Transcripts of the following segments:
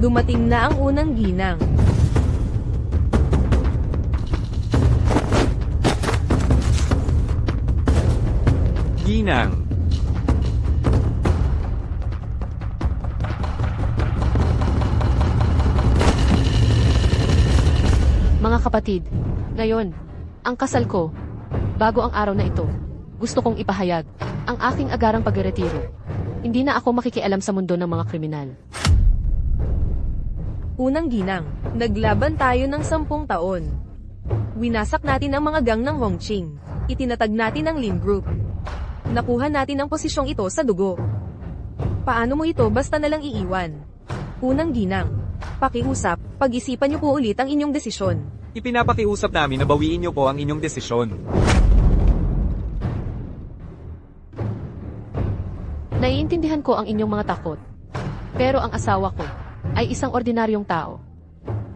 Dumating na ang unang ginang. Ginang. Mga kapatid, ngayon, ang kasal ko, bago ang araw na ito, gusto kong ipahayag ang aking agarang pagreretiro. Hindi na ako makikialam sa mundo ng mga kriminal. Unang ginang, naglaban tayo ng 10 taon. Winasak natin ang mga gang ng Hongqing. Itinatag natin ang Lin Group. Nakuha natin ang posisyong ito sa dugo. Paano mo ito basta nalang iiwan? Unang ginang, pakiusap, pag-isipan niyo po ulit ang inyong desisyon. Ipinapakiusap namin na bawiin niyo po ang inyong desisyon. Naiintindihan ko ang inyong mga takot. Pero ang asawa ko ay isang ordinaryong tao.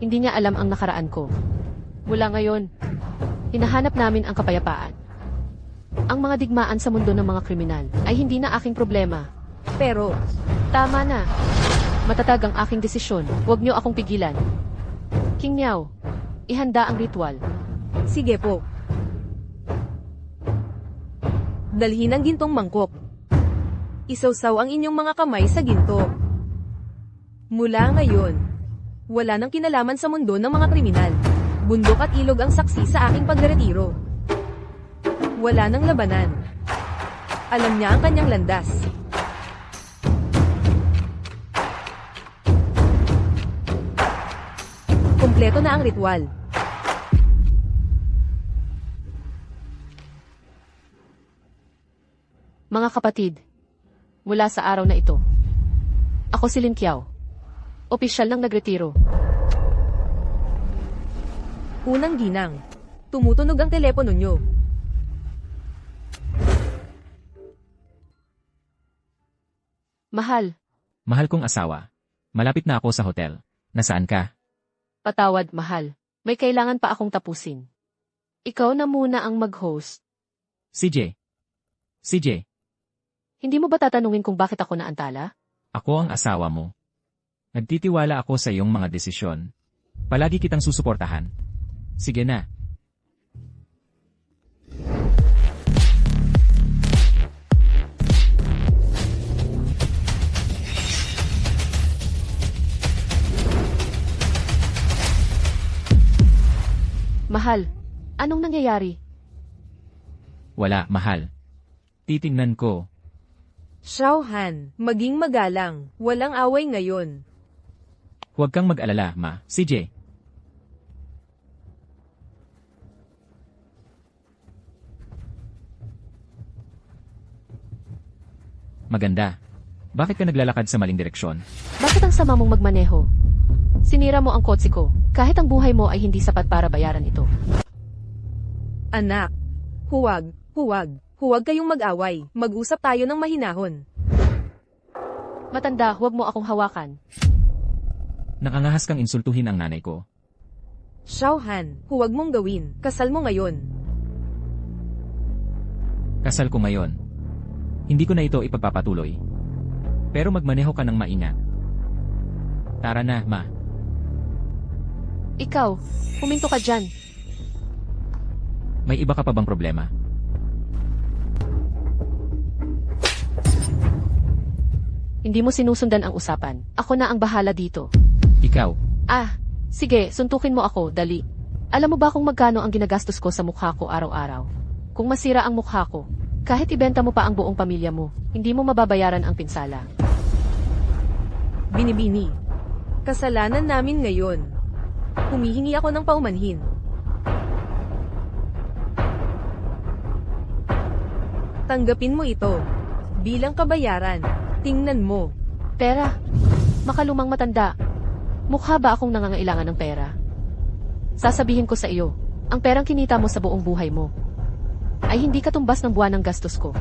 Hindi niya alam ang nakaraan ko. Mula ngayon, hinahanap namin ang kapayapaan. Ang mga digmaan sa mundo ng mga kriminal ay hindi na aking problema. Pero, Tama na. Matatag ang aking desisyon. Huwag niyo akong pigilan. King Miao, ihanda ang ritual. sige po. Dalhin ang gintong mangkok. Isawsaw ang inyong mga kamay sa ginto. Mula ngayon, wala nang kinalaman sa mundo ng mga kriminal. Bundok at ilog ang saksi sa aking pagreretiro. Wala nang labanan. Alam niya ang kanyang landas. Kompleto na ang ritual. Mga kapatid, mula sa araw na ito, ako si Lin Qiao. Opisyal ng nagretiro. Unang ginang, tumutunog ang telepono nyo. Mahal, Mahal kong asawa. Malapit na ako sa hotel. Nasaan ka? patawad mahal. May kailangan pa akong tapusin. Ikaw na muna ang mag-host. CJ. CJ, Hindi mo ba tatanungin kung bakit ako naantala? ako ang asawa mo. Nagtitiwala ako sa iyong mga desisyon. Palagi kitang susuportahan. Sige na. Mahal, anong nangyayari? Wala, mahal. Titingnan ko. Xiaohan, maging magalang. Walang away ngayon. Huwag kang mag-alala, ma. CJ. Maganda. Bakit ka naglalakad sa maling direksyon? Bakit ang sama mong magmaneho? Sinira mo ang kotse ko, kahit ang buhay mo ay hindi sapat para bayaran ito. Anak, huwag kayong mag-away. Mag-usap tayo ng mahinahon. Matanda, huwag mo akong hawakan. Nakangahas kang insultuhin ang nanay ko. Xiaohan, huwag mong gawin. Kasal mo ngayon. Kasal ko ngayon. Hindi ko na ito ipagpapatuloy. Pero magmaneho ka ng maingat. Tara na, ma. Ikaw, huminto ka dyan. May iba ka pa bang problema? Hindi mo sinusundan ang usapan. Ako na ang bahala dito. Ikaw. Sige, suntukin mo ako, dali. Alam mo ba kung magkano ang ginagastos ko sa mukha ko araw-araw? Kung masira ang mukha ko, kahit ibenta mo pa ang buong pamilya mo, hindi mo mababayaran ang pinsala. Binibini. Kasalanan namin ngayon. Humihingi ako ng paumanhin. Tanggapin mo ito. Bilang kabayaran, tingnan mo. Pera? Makalumang matanda. Mukha ba akong nangangailangan ng pera? Sasabihin ko sa iyo, ang perang kinita mo sa buong buhay mo ay hindi katumbas ng buwan ng gastos ko.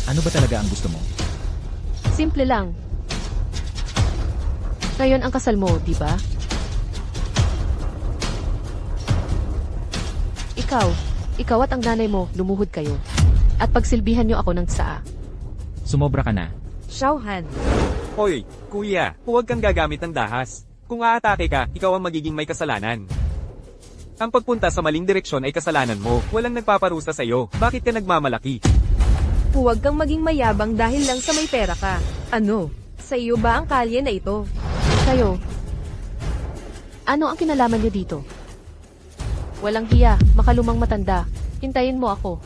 Ano ba talaga ang gusto mo? Simple lang. Ngayon ang kasal mo, di ba? Ikaw at ang nanay mo, lumuhod kayo. At pagsilbihan niyo ako ng tsaa. Sumobra ka na. Xiaohan, Hoy, kuya, huwag kang gagamit ng dahas. Kung aatake ka, ikaw ang magiging may kasalanan. Ang pagpunta sa maling direksyon ay kasalanan mo. Walang nagpaparusa sa'yo. Bakit ka nagmamalaki? Huwag kang maging mayabang dahil lang sa may pera ka. Ano? Sa iyo ba ang kalye na ito? Kayo, ano ang kinalaman niyo dito? Walang hiya, makalumang matanda. Hintayin mo ako.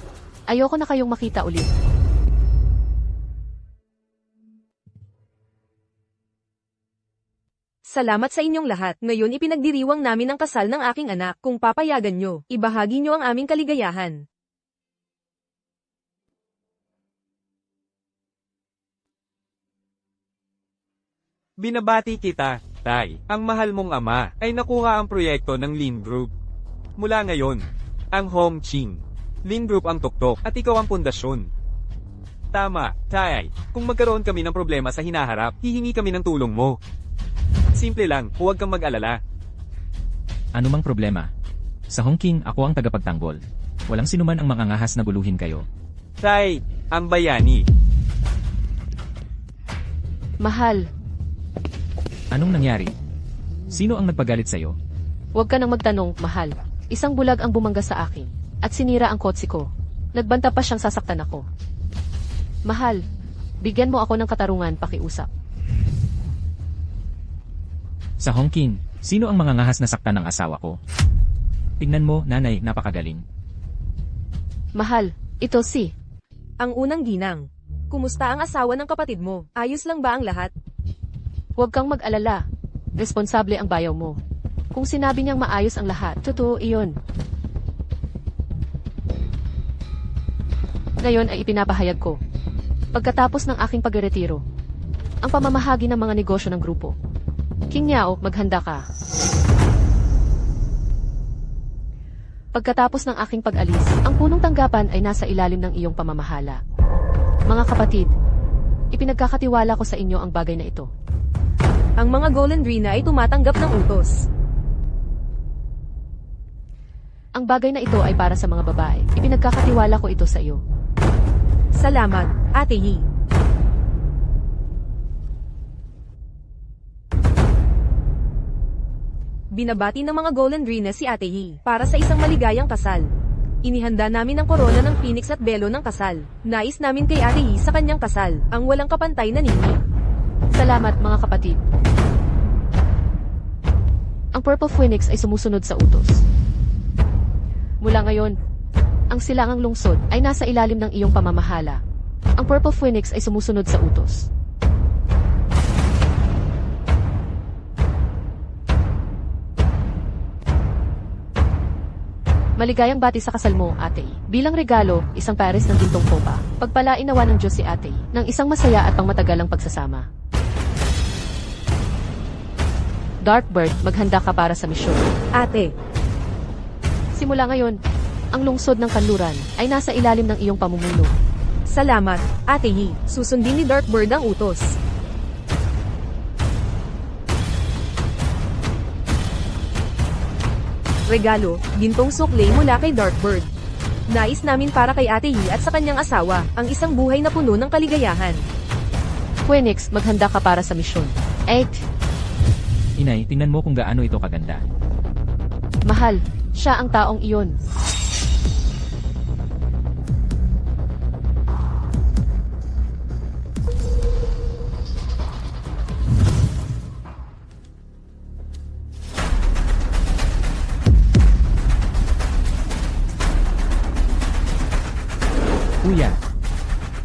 Ayoko na kayong makita ulit. Salamat sa inyong lahat. Ngayon ipinagdiriwang namin ang kasal ng aking anak. Kung papayagan nyo, ibahagi nyo ang aming kaligayahan. Binabati kita, Tay. Ang mahal mong ama ay nakuha ang proyekto ng Lin Group. Mula ngayon, ang Hong Ching. Lin Group ang tuktok at ikaw ang pundasyon. Tama, Tay. Kung magkaroon kami ng problema sa hinaharap, hihingi kami ng tulong mo. Simple lang, huwag kang mag-alala. Ano mang problema? Sa Hongking, ako ang tagapagtanggol. Walang sinuman ang mangangahas na guluhin kayo. Tay, ang bayani. Mahal, Anong nangyari? Sino ang nagpagalit sa'yo? huwag ka nang magtanong, mahal. Isang bulag ang bumangga sa akin. At sinira ang kotse ko. Nagbanta pa siyang sasaktan ako. Mahal, bigyan mo ako ng katarungan pakiusap. Sa Hongking, sino ang mangangahas na saktan ng asawa ko? Tingnan mo, nanay, napakagaling. Mahal, ito si. Ang unang ginang. Kumusta ang asawa ng kapatid mo? Ayos lang ba ang lahat? Huwag kang mag-alala. Responsable ang bayaw mo. Kung sinabi niyang maayos ang lahat, totoo iyon. Ngayon ay ipinapahayag ko. Pagkatapos ng aking pagretiro, ang pamamahagi ng mga negosyo ng grupo. King Yao, maghanda ka. Pagkatapos ng aking pag-alis, ang punong tanggapan ay nasa ilalim ng iyong pamamahala. Mga kapatid, ipinagkakatiwala ko sa inyo ang bagay na ito. Ang mga Golondrina ay tumatanggap ng utos. Ang bagay na ito ay para sa mga babae. Ipinagkakatiwala ko ito sa iyo. Salamat, Ate Yi. Binabati ng mga Golondrina si Ate Yi para sa isang maligayang kasal. Inihanda namin ang korona ng Phoenix at belo ng kasal. Nais namin kay Ate Yi sa kanyang kasal, ang walang kapantay na nini. Salamat mga kapatid. Ang Purple Phoenix ay sumusunod sa utos. Mula ngayon, ang silangang lungsod ay nasa ilalim ng iyong pamamahala. Ang Purple Phoenix ay sumusunod sa utos. Maligayang bati sa kasal mo, Ate. Bilang regalo, isang pares ng gintong kopa. Pagpalain nawa ng Diyos si Ate ng isang masaya at pangmatagalang pagsasama. Darkbird, maghanda ka para sa misyon. Ate, Simula ngayon, ang lungsod ng kanluran ay nasa ilalim ng iyong pamumuno. salamat, Ate Yi. Susundin ni Darkbird ang utos. Regalo, gintong sukle mula kay Darkbird. Nais namin para kay Ate Yi at sa kanyang asawa, ang isang buhay na puno ng kaligayahan. Phoenix, maghanda ka para sa misyon. 8. Inay, tingnan mo kung gaano ito kaganda. Mahal, siya ang taong iyon. Kuya,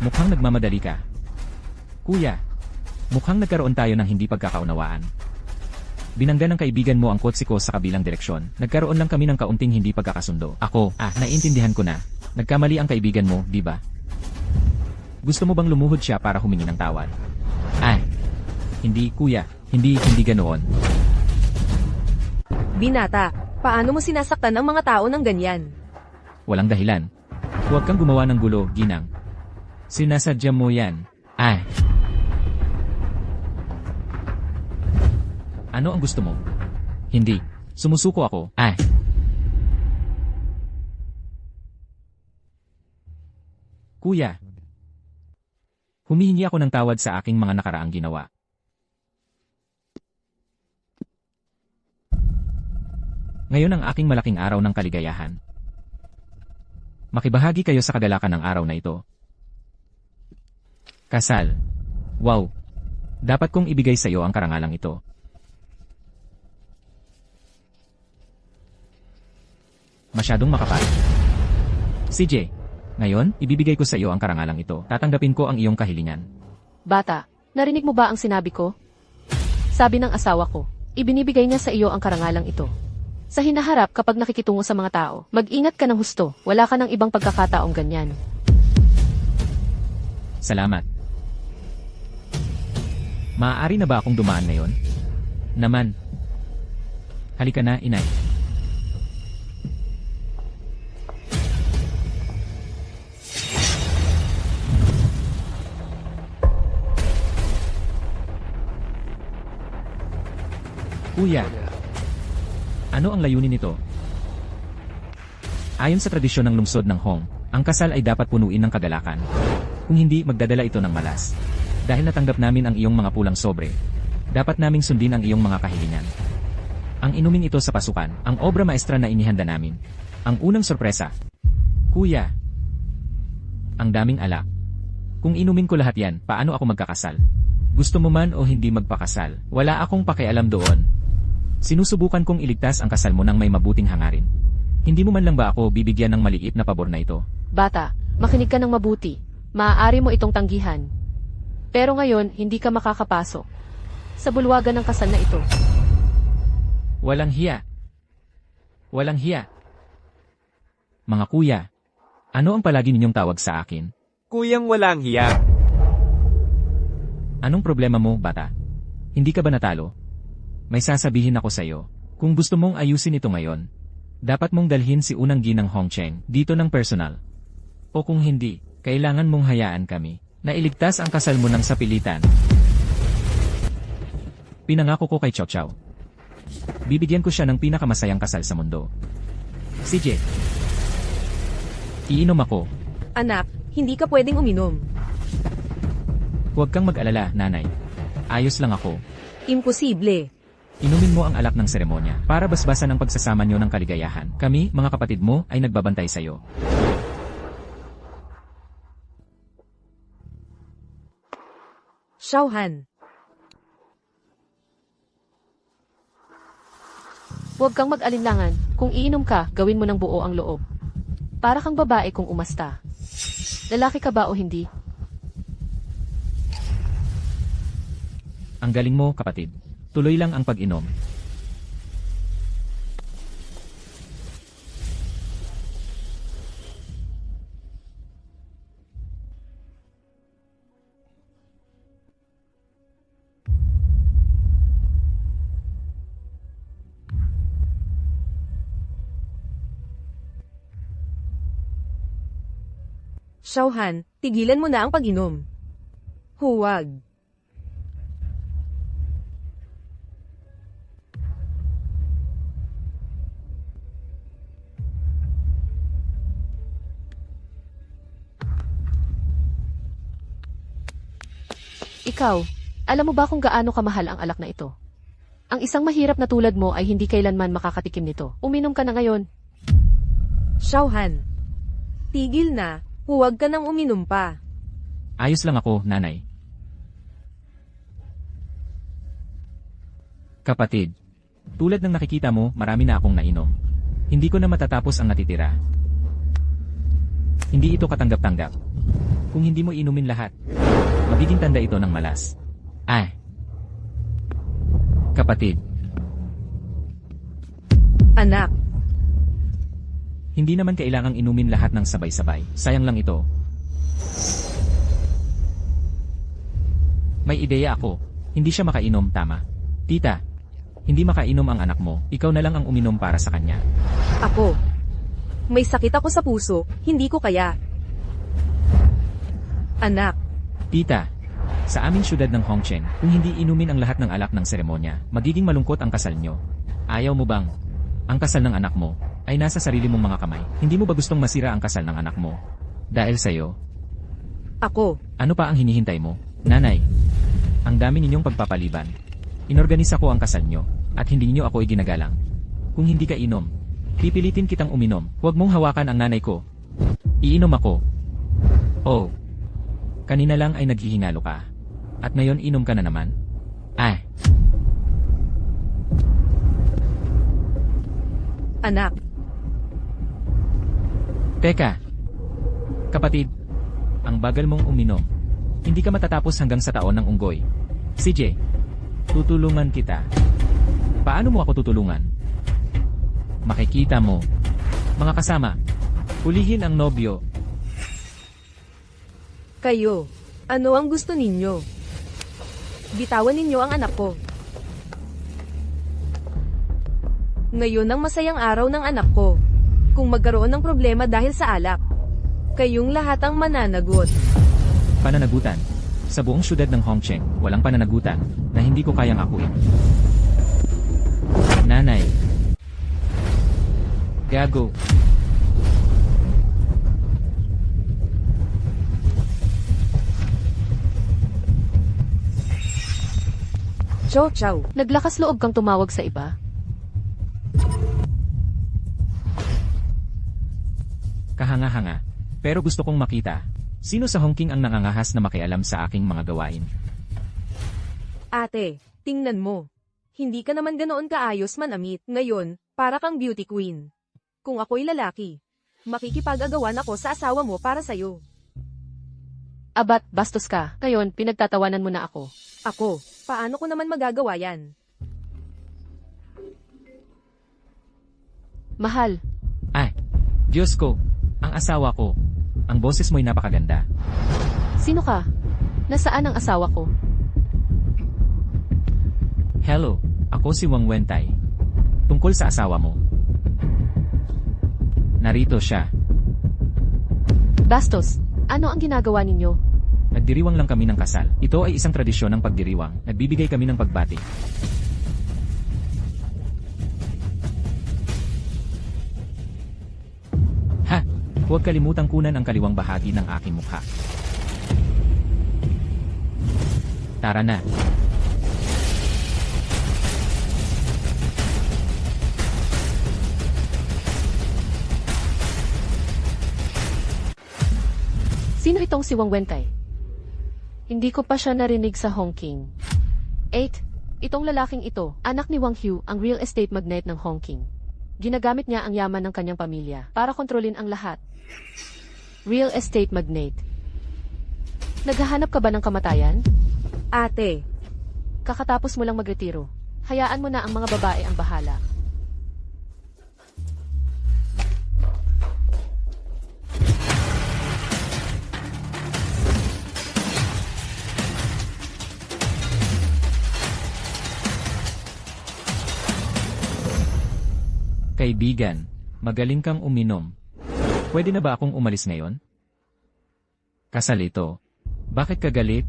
mukhang nagmamadali ka. Kuya, mukhang nagkaroon tayo ng hindi pagkakaunawaan. Binangga ng kaibigan mo ang kotse ko sa kabilang direksyon. Nagkaroon lang kami ng kaunting hindi pagkakasundo. Ako, naiintindihan ko na. Nagkamali ang kaibigan mo, di ba? Gusto mo bang lumuhod siya para humingi ng tawad? Hindi kuya. Hindi ganoon. Binata, paano mo sinasaktan ang mga tao ng ganyan? Walang dahilan. Huwag kang gumawa ng gulo, Ginang. Sinasadya mo yan. Ano ang gusto mo? Hindi. Sumusuko ako. Kuya. Humihingi ako ng tawad sa aking mga nakaraang ginawa. Ngayon ang aking malaking araw ng kaligayahan. Makibahagi kayo sa kagalakan ng araw na ito. Kasal. Wow! Dapat kong ibigay sa iyo ang karangalang ito. Masyadong makapal. CJ, ngayon, ibibigay ko sa iyo ang karangalang ito. Tatanggapin ko ang iyong kahilingan. Bata, narinig mo ba ang sinabi ko? Sabi ng asawa ko, ibinibigay niya sa iyo ang karangalang ito. Sa hinaharap kapag nakikitungo sa mga tao, mag-ingat ka ng husto, wala ka ng ibang pagkakataong ganyan. Salamat. Maaari na ba akong dumaan ngayon? Naman. Halika na, inay. Kuya, ano ang layunin nito? Ayon sa tradisyon ng lungsod ng Hong, ang kasal ay dapat punuin ng kagalakan. Kung hindi, magdadala ito ng malas. Dahil natanggap namin ang iyong mga pulang sobre, dapat naming sundin ang iyong mga kahilingan. Ang inuming ito sa pasukan, ang obra maestra na inihanda namin. Ang unang sorpresa. Kuya, ang daming alak. Kung inumin ko lahat yan, paano ako magkakasal? Gusto mo man o hindi magpakasal, wala akong pakialam doon. Sinusubukan kong iligtas ang kasal mo ng may mabuting hangarin. Hindi mo man lang ba ako bibigyan ng maliit na pabor na ito? Bata, makinig ka ng mabuti. Maaari mo itong tanggihan. Pero ngayon, hindi ka makakapasok sa bulwagan ng kasal na ito. Walang hiya. Walang hiya. Mga kuya, ano ang palagi ninyong tawag sa akin? Kuyang walang hiya. Anong problema mo, bata? Hindi ka ba natalo? May sasabihin ako sa iyo. Kung gusto mong ayusin ito ngayon, dapat mong dalhin si Unang Ginang Hongcheng dito ng personal. O kung hindi, kailangan mong hayaan kami na iligtas ang kasal mo ng sapilitan. Pinangako ko kay Chow Chow. Bibigyan ko siya ng pinakamasayang kasal sa mundo. CJ, iinom ako. Anak, hindi ka pwedeng uminom. Huwag kang mag-alala, nanay. Ayos lang ako. Imposible. Inumin mo ang alak ng seremonya para basbasan ang pagsasama nyo ng kaligayahan. Kami, mga kapatid mo, ay nagbabantay sa iyo. Xiaohan. Huwag kang mag-alinlangan. Kung iinom ka, gawin mo ng buo ang loob. Para kang babae kung umasta. Lalaki ka ba o hindi? Ang galing mo, kapatid. Tuloy lang ang pag-inom. Xiaohan, tigilan mo na ang pag-inom. Huwag. Ikaw, alam mo ba kung gaano kamahal ang alak na ito? Ang isang mahirap na tulad mo ay hindi kailanman makakatikim nito. Uminom ka na ngayon. Xiaohan. Tigil na. Huwag ka nang uminom pa. Ayos lang ako, nanay. Kapatid, tulad ng nakikita mo, marami na akong nainom. Hindi ko na matatapos ang natitira. Hindi ito katanggap-tanggap. Kung hindi mo inumin lahat, magiging tanda ito ng malas. Kapatid, Anak. hindi naman kailangang inumin lahat ng sabay-sabay. Sayang lang ito. May ideya ako. Hindi siya makainom, tama. Tita, hindi makainom ang anak mo. Ikaw na lang ang uminom para sa kanya. Ako. May sakit ako sa puso, hindi ko kaya. Anak. Tita, sa aming syudad ng Hongcheng, kung hindi inumin ang lahat ng alak ng seremonya, magiging malungkot ang kasal nyo. Ayaw mo bang ang kasal ng anak mo ay nasa sarili mong mga kamay? Hindi mo ba gustong masira ang kasal ng anak mo? Dahil sa'yo, Ako. ano pa ang hinihintay mo? Nanay, ang dami ninyong pagpapaliban. Inorganisa ko ang kasal nyo, at hindi niyo ako iginagalang. Kung hindi ka inom, pipilitin kitang uminom. Huwag mong hawakan ang nanay ko. Iinom ako. Oh. Kanina lang ay naghihingalo ka. At ngayon inom ka na naman? Ay, Anak, teka. Kapatid, ang bagal mong uminom. Hindi ka matatapos hanggang sa taon ng unggoy. CJ, tutulungan kita. Paano mo ako tutulungan? Makikita mo. Mga kasama, hulihin ang nobyo. kayo, ano ang gusto ninyo? Bitawan ninyo ang anak ko. Ngayon ang masayang araw ng anak ko. Kung magkaroon ng problema dahil sa alak, kayong lahat ang mananagot. Pananagutan. Sa buong syudad ng Hongcheng, walang pananagutan na hindi ko kayang akuin. Nanay. Gago. Chow chow. Naglakas loob kang tumawag sa iba? Kahanga-hanga. Pero gusto kong makita. Sino sa Hongking ang nangangahas na makialam sa aking mga gawain? Ate, tingnan mo. Hindi ka naman ganoon kaayos manamit. Ngayon, para kang beauty queen. Kung ako'y lalaki, makikipag-agawan ako sa asawa mo para sa'yo. Abat, bastos ka. Ngayon, pinagtatawanan mo na ako. Ako, paano ko naman magagawa yan? Mahal, Ay, Diyos ko, ang asawa ko. Ang boses mo'y napakaganda. sino ka? Nasaan ang asawa ko? Hello, ako si Wang Wentay. Tungkol sa asawa mo. Narito siya. Bastos, ano ang ginagawa ninyo? Nagdiriwang lang kami ng kasal. Ito ay isang tradisyon ng pagdiriwang. Nagbibigay kami ng pagbati. Ha! Huwag kalimutang kunan ang kaliwang bahagi ng aking mukha. Tara na. Sino itong si Wang Wentay? Hindi ko pa siya narinig sa Hongking. 8. Itong lalaking ito, anak ni Wang Hu, ang real estate magnate ng Hongking. Ginagamit niya ang yaman ng kanyang pamilya para kontrolin ang lahat. Real estate magnate. Naghahanap ka ba ng kamatayan? Ate, Kakatapos mo lang magretiro. Hayaan mo na ang mga babae ang bahala. Kaibigan, magaling kang uminom. Pwede na ba akong umalis ngayon? Kasal ito. Bakit ka galit?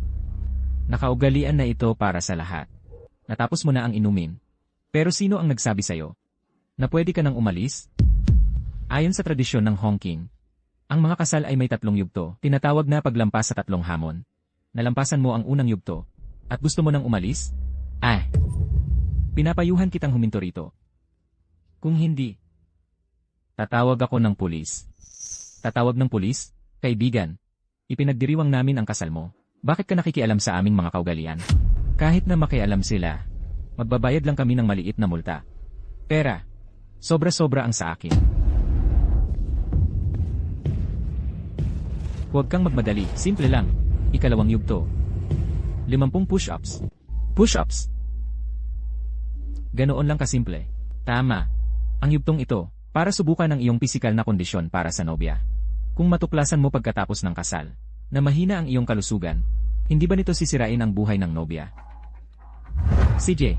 Nakaugalian na ito para sa lahat. Natapos mo na ang inumin. Pero sino ang nagsabi sa'yo? Na pwede ka nang umalis? Ayon sa tradisyon ng Hongking, ang mga kasal ay may 3 yugto, tinatawag na paglampas sa 3 hamon. Nalampasan mo ang unang yugto, at gusto mo nang umalis? Pinapayuhan kitang huminto rito. Kung hindi, tatawag ako ng pulis. Tatawag ng pulis? Kaibigan, ipinagdiriwang namin ang kasal mo. Bakit ka nakikialam sa aming mga kaugalian? Kahit na makialam sila, magbabayad lang kami ng maliit na multa. Pera, sobra-sobra ang sa akin. Huwag kang magmadali, simple lang. Ikalawang yugto. 50 push-ups. Push-ups. Ganoon lang kasimple. Tama. Ang yugtong ito, para subukan ang iyong pisikal na kondisyon para sa nobya. Kung matuklasan mo pagkatapos ng kasal, na mahina ang iyong kalusugan, hindi ba nito sisirain ang buhay ng nobya? CJ,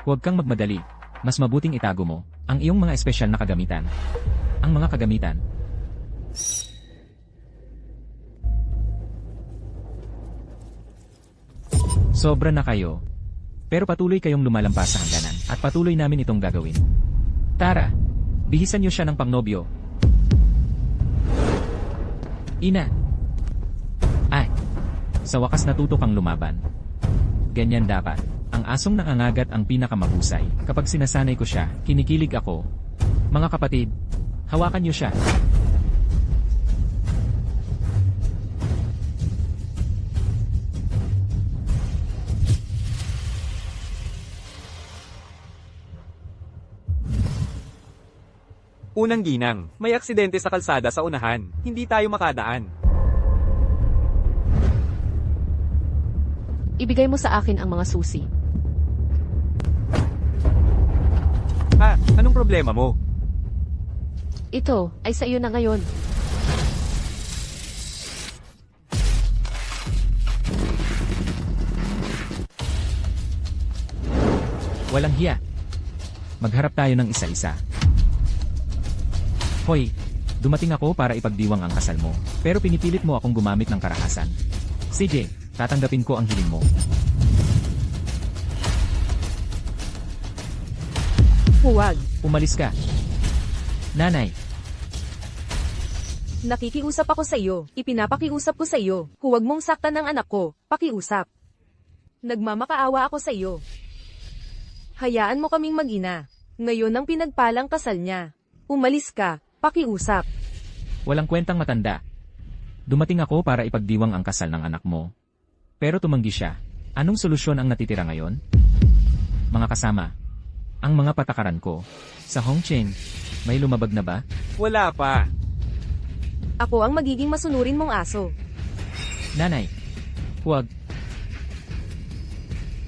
huwag kang magmadali. Mas mabuting itago mo ang iyong mga espesyal na kagamitan. Ang mga kagamitan. Sobra na kayo. Pero patuloy kayong lumalampas sa hangganan at patuloy namin itong gagawin. Tara, bihisan niyo siya ng pangnobyo. Ina. Ay, sa wakas natuto kang lumaban. Ganyan dapat. Ang asong nangangagat ang pinakamahusay. Kapag sinasanay ko siya, kinikilig ako. Mga kapatid, hawakan niyo siya. Unang ginang, may aksidente sa kalsada sa unahan. Hindi tayo makadaan. Ibigay mo sa akin ang mga susi. Ha? Anong problema mo? Ito ay sa iyo na ngayon. Walang hiya. Magharap tayo ng isa-isa. Hoy, dumating ako para ipagdiwang ang kasal mo. Pero pinipilit mo akong gumamit ng karahasan. CJ, tatanggapin ko ang hiling mo. Huwag. Umalis ka. Nanay, Nakikiusap ako sa iyo. Ipinapakiusap ko sa iyo. Huwag mong saktan ng anak ko. Pakiusap. Nagmamakaawa ako sa iyo. Hayaan mo kaming mag-ina. Ngayon ang pinagpalang kasal niya. Umalis ka. Pakiusap. walang kwentang matanda. Dumating ako para ipagdiwang ang kasal ng anak mo. Pero tumanggi siya. Anong solusyon ang natitira ngayon? Mga kasama, ang mga patakaran ko. Sa Hongcheng, may lumabag na ba? Wala pa. Ako ang magiging masunurin mong aso. Nanay, huwag.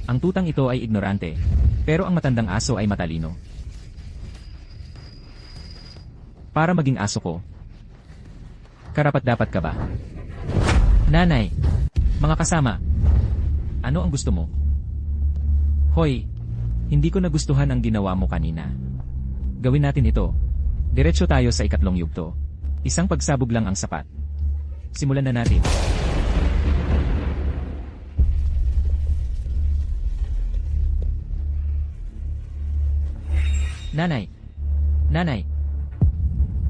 Ang tutang ito ay ignorante, pero ang matandang aso ay matalino. Para maging aso ko, karapat-dapat ka ba? Nanay, mga kasama, ano ang gusto mo? Hoy, hindi ko nagustuhan ang ginawa mo kanina. Gawin natin ito. Diretso tayo sa ikatlong yugto. Isang pagsabog lang ang sapat. Simulan na natin. Nanay! Nanay!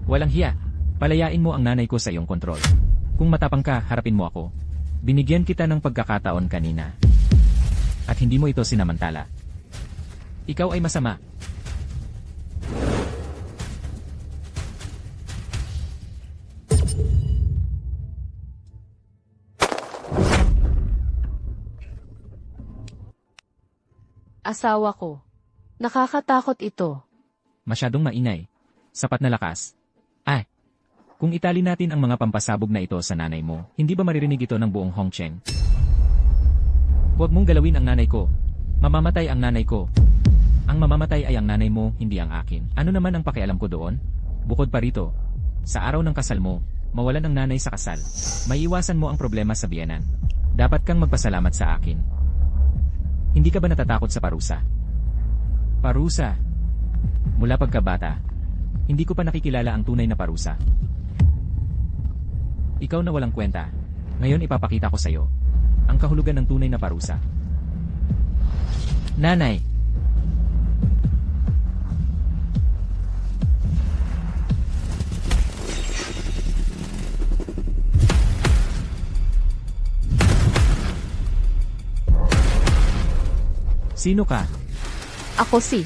Walang hiya. Palayain mo ang nanay ko sa iyong kontrol. Kung matapang ka, harapin mo ako. Binigyan kita ng pagkakataon kanina. At hindi mo ito sinamantala. Ikaw ay masama. Asawa ko. Nakakatakot ito. Masyadong maingay. Sapat na lakas. Ay, kung itali natin ang mga pampasabog na ito sa nanay mo, hindi ba maririnig ito ng buong Hongcheng? Huwag mong galawin ang nanay ko. Mamamatay ang nanay ko. Ang mamamatay ay ang nanay mo, hindi ang akin. Ano naman ang pakialam ko doon? Bukod pa rito, sa araw ng kasal mo, mawalan ang nanay sa kasal. Maiiwasan mo ang problema sa biyenan. Dapat kang magpasalamat sa akin. Hindi ka ba natatakot sa parusa? Parusa? Mula pagkabata, hindi ko pa nakikilala ang tunay na parusa. Ikaw na walang kwenta. Ngayon ipapakita ko sa iyo ang kahulugan ng tunay na parusa. Nanay! Sino ka? Ako si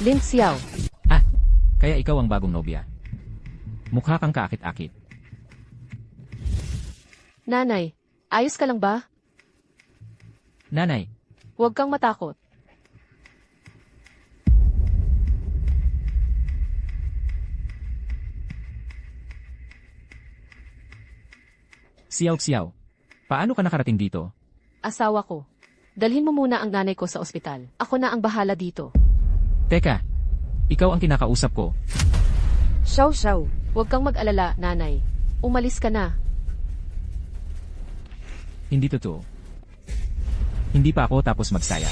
Lin Xiao. Ah, kaya ikaw ang bagong nobya. Mukha kang kaakit-akit. Nanay, ayos ka lang ba? Nanay, Huwag kang matakot. Xiao, paano ka nakarating dito? Asawa ko. Dalhin mo muna ang nanay ko sa ospital. Ako na ang bahala dito. Teka, ikaw ang kinakausap ko. Xiao Xiao. Huwag kang mag-alala, nanay. Umalis ka na. Hindi totoo. Hindi pa ako tapos magsaya.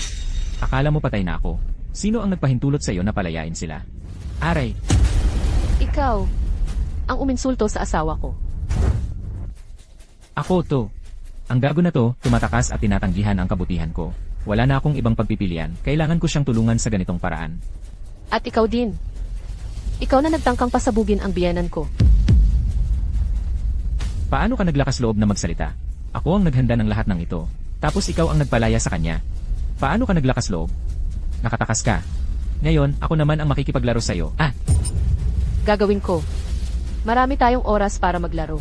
Akala mo patay na ako. Sino ang nagpahintulot sa iyo na palayain sila? Aray, Ikaw, ang uminsulto sa asawa ko. ako to. Ang gago na to, tumatakas at tinatanggihan ang kabutihan ko. Wala na akong ibang pagpipilian, kailangan ko siyang tulungan sa ganitong paraan. At ikaw din. Ikaw na nagtangkang pasabugin ang biyenan ko. Paano ka naglakas loob na magsalita? Ako ang naghanda ng lahat ng ito. Tapos ikaw ang nagpalaya sa kanya. Paano ka naglakas loob? Nakatakas ka. Ngayon, ako naman ang makikipaglaro sa'yo. Gagawin ko. Marami tayong oras para maglaro.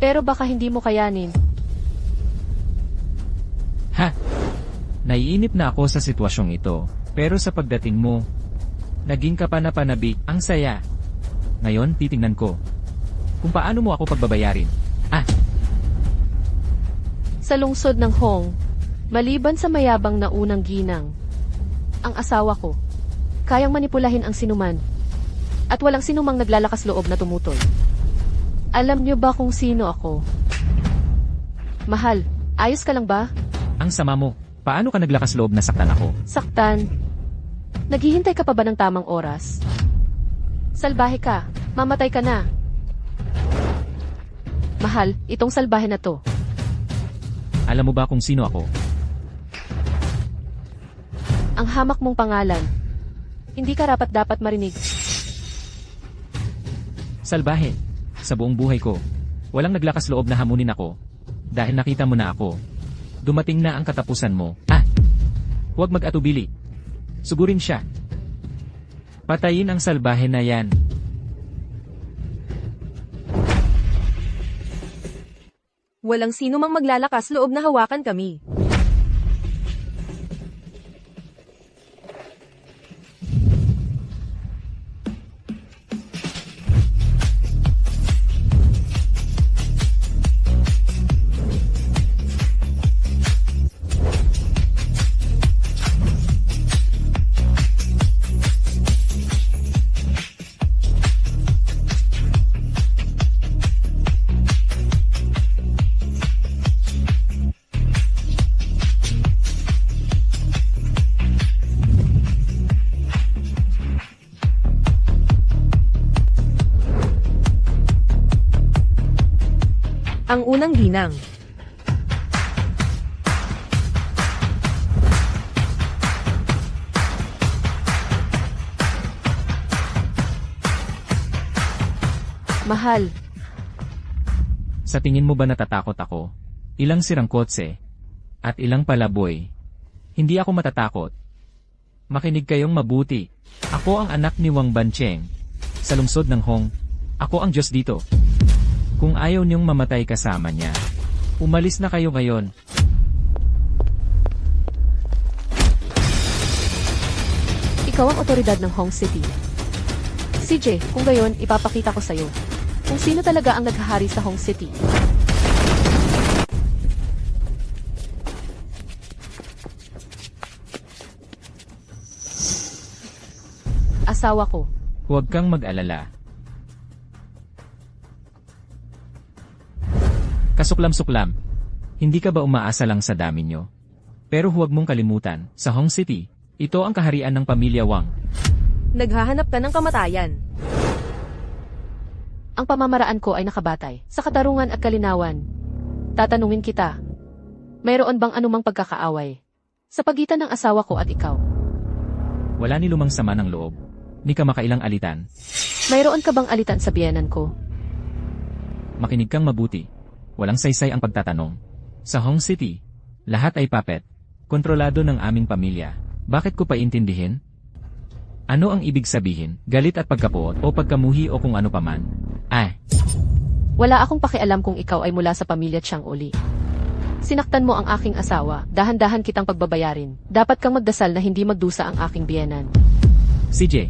Pero baka hindi mo kayanin. Naiinip na ako sa sitwasyong ito. Pero sa pagdating mo, naging kapanapanabik, ang saya. Ngayon, titingnan ko kung paano mo ako pagbabayarin. Sa lungsod ng Hong, maliban sa mayabang na unang ginang, ang asawa ko, kayang manipulahin ang sinuman. At walang sinumang naglalakas loob na tumutol. Alam niyo ba kung sino ako? Mahal, ayos ka lang ba? Ang sama mo. Paano ka naglakas loob na saktan ako? Saktan. Naghihintay ka pa ba ng tamang oras? Salbahe ka. Mamatay ka na. Mahal, itong salbahe na to. Alam mo ba kung sino ako? Ang hamak mong pangalan. Hindi ka rapat-dapat marinig. Salbahe. Sa buong buhay ko, walang naglakas loob na hamunin ako. Dahil nakita mo na ako. Dumating na ang katapusan mo. Huwag mag-atubili. Sugurin siya. Patayin ang salbahe na yan. Walang sino mang maglalakas loob na hawakan kami. Ang unang ginang. Mahal, Sa tingin mo ba natatakot ako? Ilang sirang kotse? At ilang palaboy? Hindi ako matatakot. Makinig kayong mabuti. Ako ang anak ni Wang Bancheng. Sa lungsod ng Hong, ako ang Diyos dito. Kung ayaw niyong mamatay kasama niya, umalis na kayo ngayon. ikaw ang otoridad ng Hong City. CJ, kung gayon, ipapakita ko sa'yo kung sino talaga ang naghahari sa Hong City. Asawa ko. Huwag kang mag-alala. Kasuklam-suklam. Hindi ka ba umaasa lang sa dami nyo? Pero huwag mong kalimutan, sa Hong City, ito ang kaharian ng pamilya Wang. Naghahanap ka ng kamatayan. Ang pamamaraan ko ay nakabatay sa katarungan at kalinawan. Tatanungin kita, mayroon bang anumang pagkakaaway sa pagitan ng asawa ko at ikaw? Wala ni lumang sama ng loob. Ni ka makailang alitan. Mayroon ka bang alitan sa biyenan ko? Makinig kang mabuti. Walang saysay ang pagtatanong. Sa Hong City, lahat ay puppet. Kontrolado ng aming pamilya. Bakit ko paintindihin? Ano ang ibig sabihin? Galit at pagkapuot o pagkamuhi o kung ano paman? Wala akong pakialam kung ikaw ay mula sa pamilya Chiang Uli. Sinaktan mo ang aking asawa, dahan-dahan kitang pagbabayarin. Dapat kang magdasal na hindi magdusa ang aking biyenan. CJ,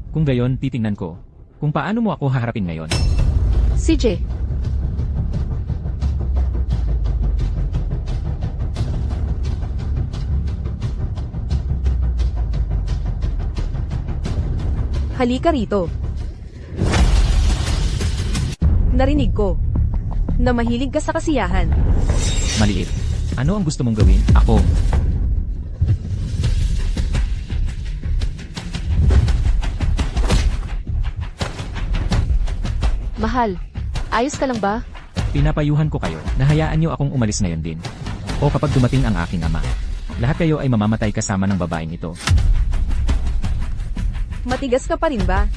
kung gayon titingnan ko kung paano mo ako haharapin ngayon. CJ, Halika rito. Narinig ko na mahilig ka sa kasiyahan. Maliit. Ano ang gusto mong gawin? Ako. mahal, ayos ka lang ba? Pinapayuhan ko kayo na hayaan niyo akong umalis ngayon din. O kapag dumating ang aking ama. Lahat kayo ay mamamatay kasama ng babaeng ito. Matigas ka pa rin ba?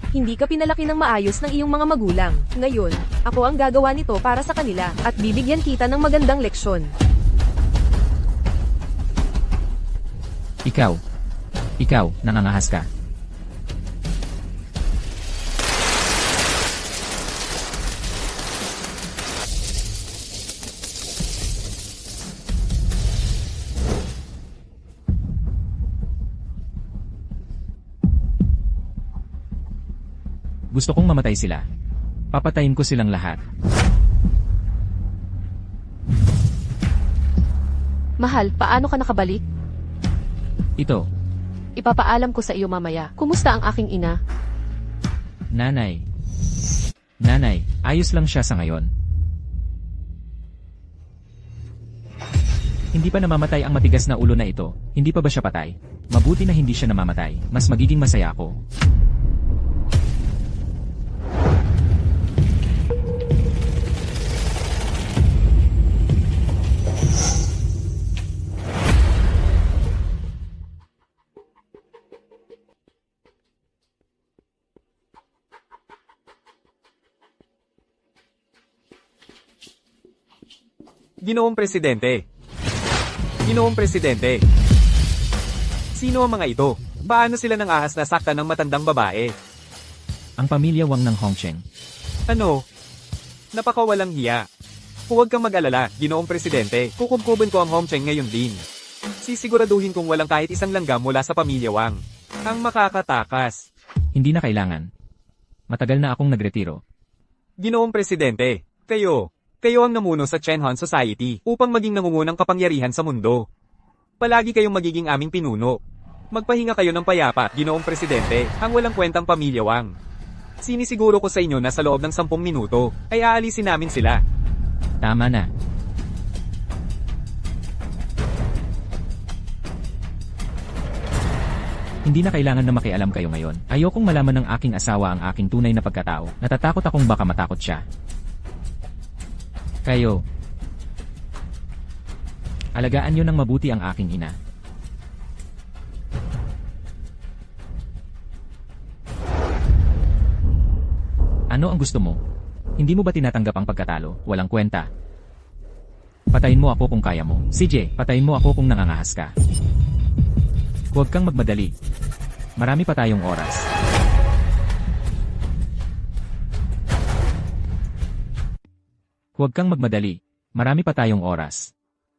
Hindi ka pinalaki ng maayos ng iyong mga magulang. Ngayon, ako ang gagawa nito para sa kanila at bibigyan kita ng magandang leksyon. Ikaw, nangangahas ka. Gusto kong mamatay sila. Papatayin ko silang lahat. Mahal, paano ka nakabalik? Ito, Ipapaalam ko sa iyo mamaya. Kumusta ang aking ina? nanay. Nanay, ayos lang siya sa ngayon. Hindi pa namamatay ang matigas na ulo na ito. Hindi pa ba siya patay? Mabuti na hindi siya namamatay. Mas magiging masaya ako. Ginoong Presidente. Ginoong Presidente. Sino ang mga ito? Paano sila nang ahas na saktan ng matandang babae? Ang pamilya Wang ng Hongcheng. Ano? Napakawalang hiya. Huwag kang mag-alala, Ginoong Presidente. Kukubkuban ko ang Hongcheng ngayon din. Sisiguraduhin kong walang kahit isang langgam mula sa pamilya Wang. Ang makakatakas. Hindi na kailangan. Matagal na akong nagretiro. Ginoong Presidente, kayo ang namuno sa Chenhan Society upang maging nangungunang kapangyarihan sa mundo. Palagi kayong magiging aming pinuno. Magpahinga kayo ng payapa, Ginoong Presidente, ang walang kwentang pamilya Wang. Sinisiguro ko sa inyo na sa loob ng 10 minuto, ay aalisin namin sila. Tama na. Hindi na kailangan na makialam kayo ngayon. Ayokong malaman ng aking asawa ang aking tunay na pagkatao. Natatakot akong baka matakot siya. Kayo. Alagaan niyo ng mabuti ang aking ina. Ano ang gusto mo? Hindi mo ba tinatanggap ang pagkatalo? Walang kwenta. Patayin mo ako kung kaya mo. CJ, patayin mo ako kung nangangahas ka. Huwag kang magmadali. Marami pa tayong oras. Huwag kang magmadali. Marami pa tayong oras.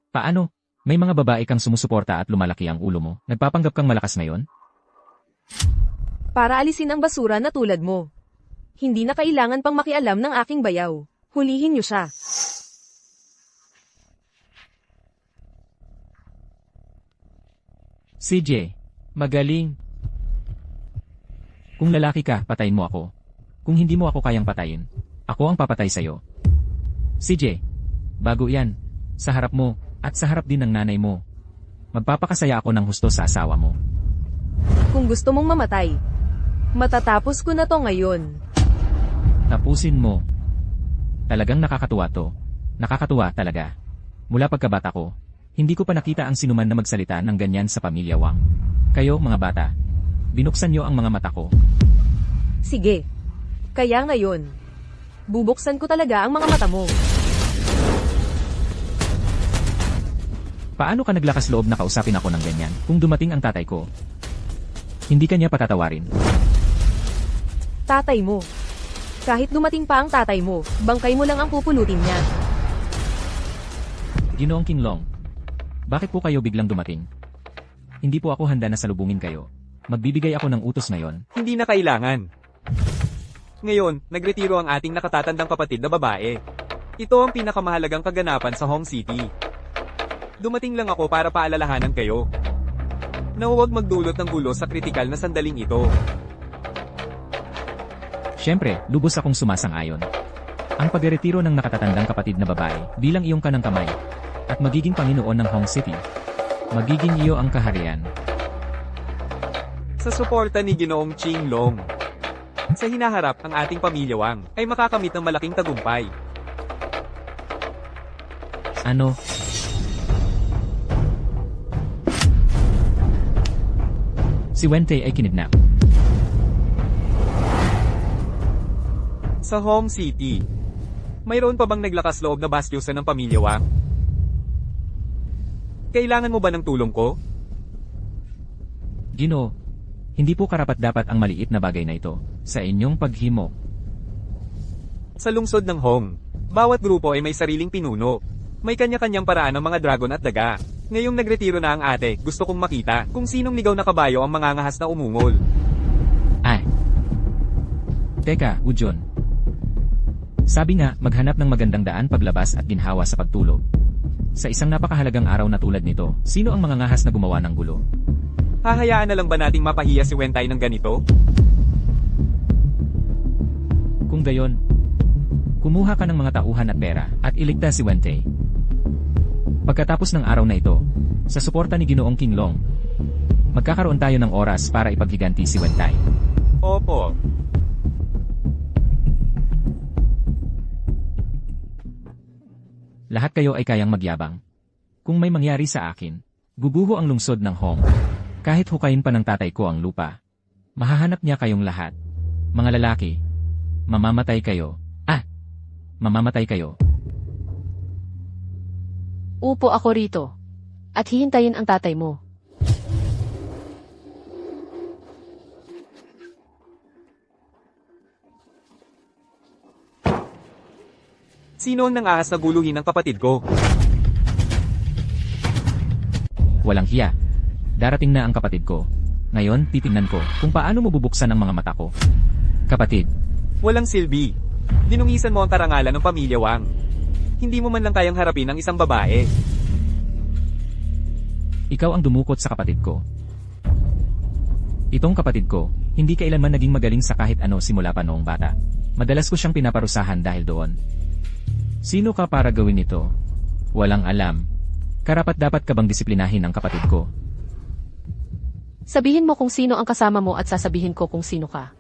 Paano? May mga babae kang sumusuporta at lumalaki ang ulo mo. Nagpapanggap kang malakas ngayon? Para alisin ang basura na tulad mo. Hindi na kailangan pang makialam ng aking bayaw. Hulihin niyo siya. CJ, magaling. Kung lalaki ka, patayin mo ako. Kung hindi mo ako kayang patayin, ako ang papatay sa'yo. CJ, bago yan, sa harap mo, at sa harap din ng nanay mo. Magpapakasaya ako ng husto sa asawa mo. Kung gusto mong mamatay, matatapos ko na to ngayon. Tapusin mo. Talagang nakakatuwa to. Nakakatuwa talaga. Mula pagkabata ko, hindi ko pa nakita ang sinuman na magsalita ng ganyan sa pamilya Wang. Kayo, mga bata, binuksan niyo ang mga mata ko. Sige. Kaya ngayon, bubuksan ko talaga ang mga mata mo. Paano ka naglakas loob na kausapin ako ng ganyan kung dumating ang tatay ko? Hindi ka niya patatawarin. Tatay mo. Kahit dumating pa ang tatay mo, bangkay mo lang ang pupulutin niya. Ginoong Kinlong, bakit po kayo biglang dumating? Hindi po ako handa na salubungin kayo. Magbibigay ako ng utos ngayon. Hindi na kailangan. Ngayon, nagretiro ang ating nakatatandang kapatid na babae. Ito ang pinakamahalagang kaganapan sa Hong City. Dumating lang ako para paalalahanan kayo na huwag magdulot ng gulo sa kritikal na sandaling ito. Siyempre, lubos akong sumasang-ayon. Ang pagretiro ng nakatatandang kapatid na babae bilang iyong kanang kamay at magiging Panginoon ng Hong City. Magiging iyo ang kaharian. Sa suporta ni Ginoong Ching Long, sa hinaharap ang ating pamilya Wang ay makakamit ng malaking tagumpay. Ano? Si Wente ay kinidnap. Sa Hong City, mayroon pa bang naglakas loob na bastyusan ng pamilya Wang? Kailangan mo ba ng tulong ko? Ginoo, hindi po karapat-dapat ang maliit na bagay na ito sa inyong paghimo. Sa lungsod ng Hong, bawat grupo ay may sariling pinuno. May kanya-kanyang paraan ng mga dragon at daga. Ngayong nagretiro na ang ate, gusto kong makita kung sinong ligaw na kabayo ang mangangahas na umungol. Ay. Teka, Ujon. Sabi nga, maghanap ng magandang daan paglabas at ginhawa sa pagtulog. Sa isang napakahalagang araw na tulad nito, sino ang mangangahas na gumawa ng gulo? Hahayaan na lang ba nating mapahiya si Wentay ng ganito? Kung gayon, kumuha ka ng mga tauhan at pera at iligtas si Wentay. Pagkatapos ng araw na ito, sa suporta ni Ginoong Kinglong, magkakaroon tayo ng oras para ipaghiganti si Wentay. Opo. Lahat kayo ay kayang magyabang. Kung may mangyari sa akin, guguho ang lungsod ng Hong. Kahit hukayin pa ng tatay ko ang lupa, mahahanap niya kayong lahat. Mga lalaki, mamamatay kayo. Mamamatay kayo. Upo ako rito. At hihintayin ang tatay mo. Sino ang nangahas na guluhin ng kapatid ko? Walang hiya. Darating na ang kapatid ko. Ngayon, titingnan ko kung paano mo bubuksan ang mga mata ko. Kapatid, Walang silbi. Dinungisan mo ang karangalan ng pamilya Wang. Hindi mo man lang kayang harapin ang isang babae. ikaw ang dumukot sa kapatid ko. Itong kapatid ko, hindi kailanman naging magaling sa kahit ano simula pa noong bata. Madalas ko siyang pinaparusahan dahil doon. Sino ka para gawin ito? Walang alam. Karapat-dapat ka bang disiplinahin ang kapatid ko? Sabihin mo kung sino ang kasama mo at sasabihin ko kung sino ka.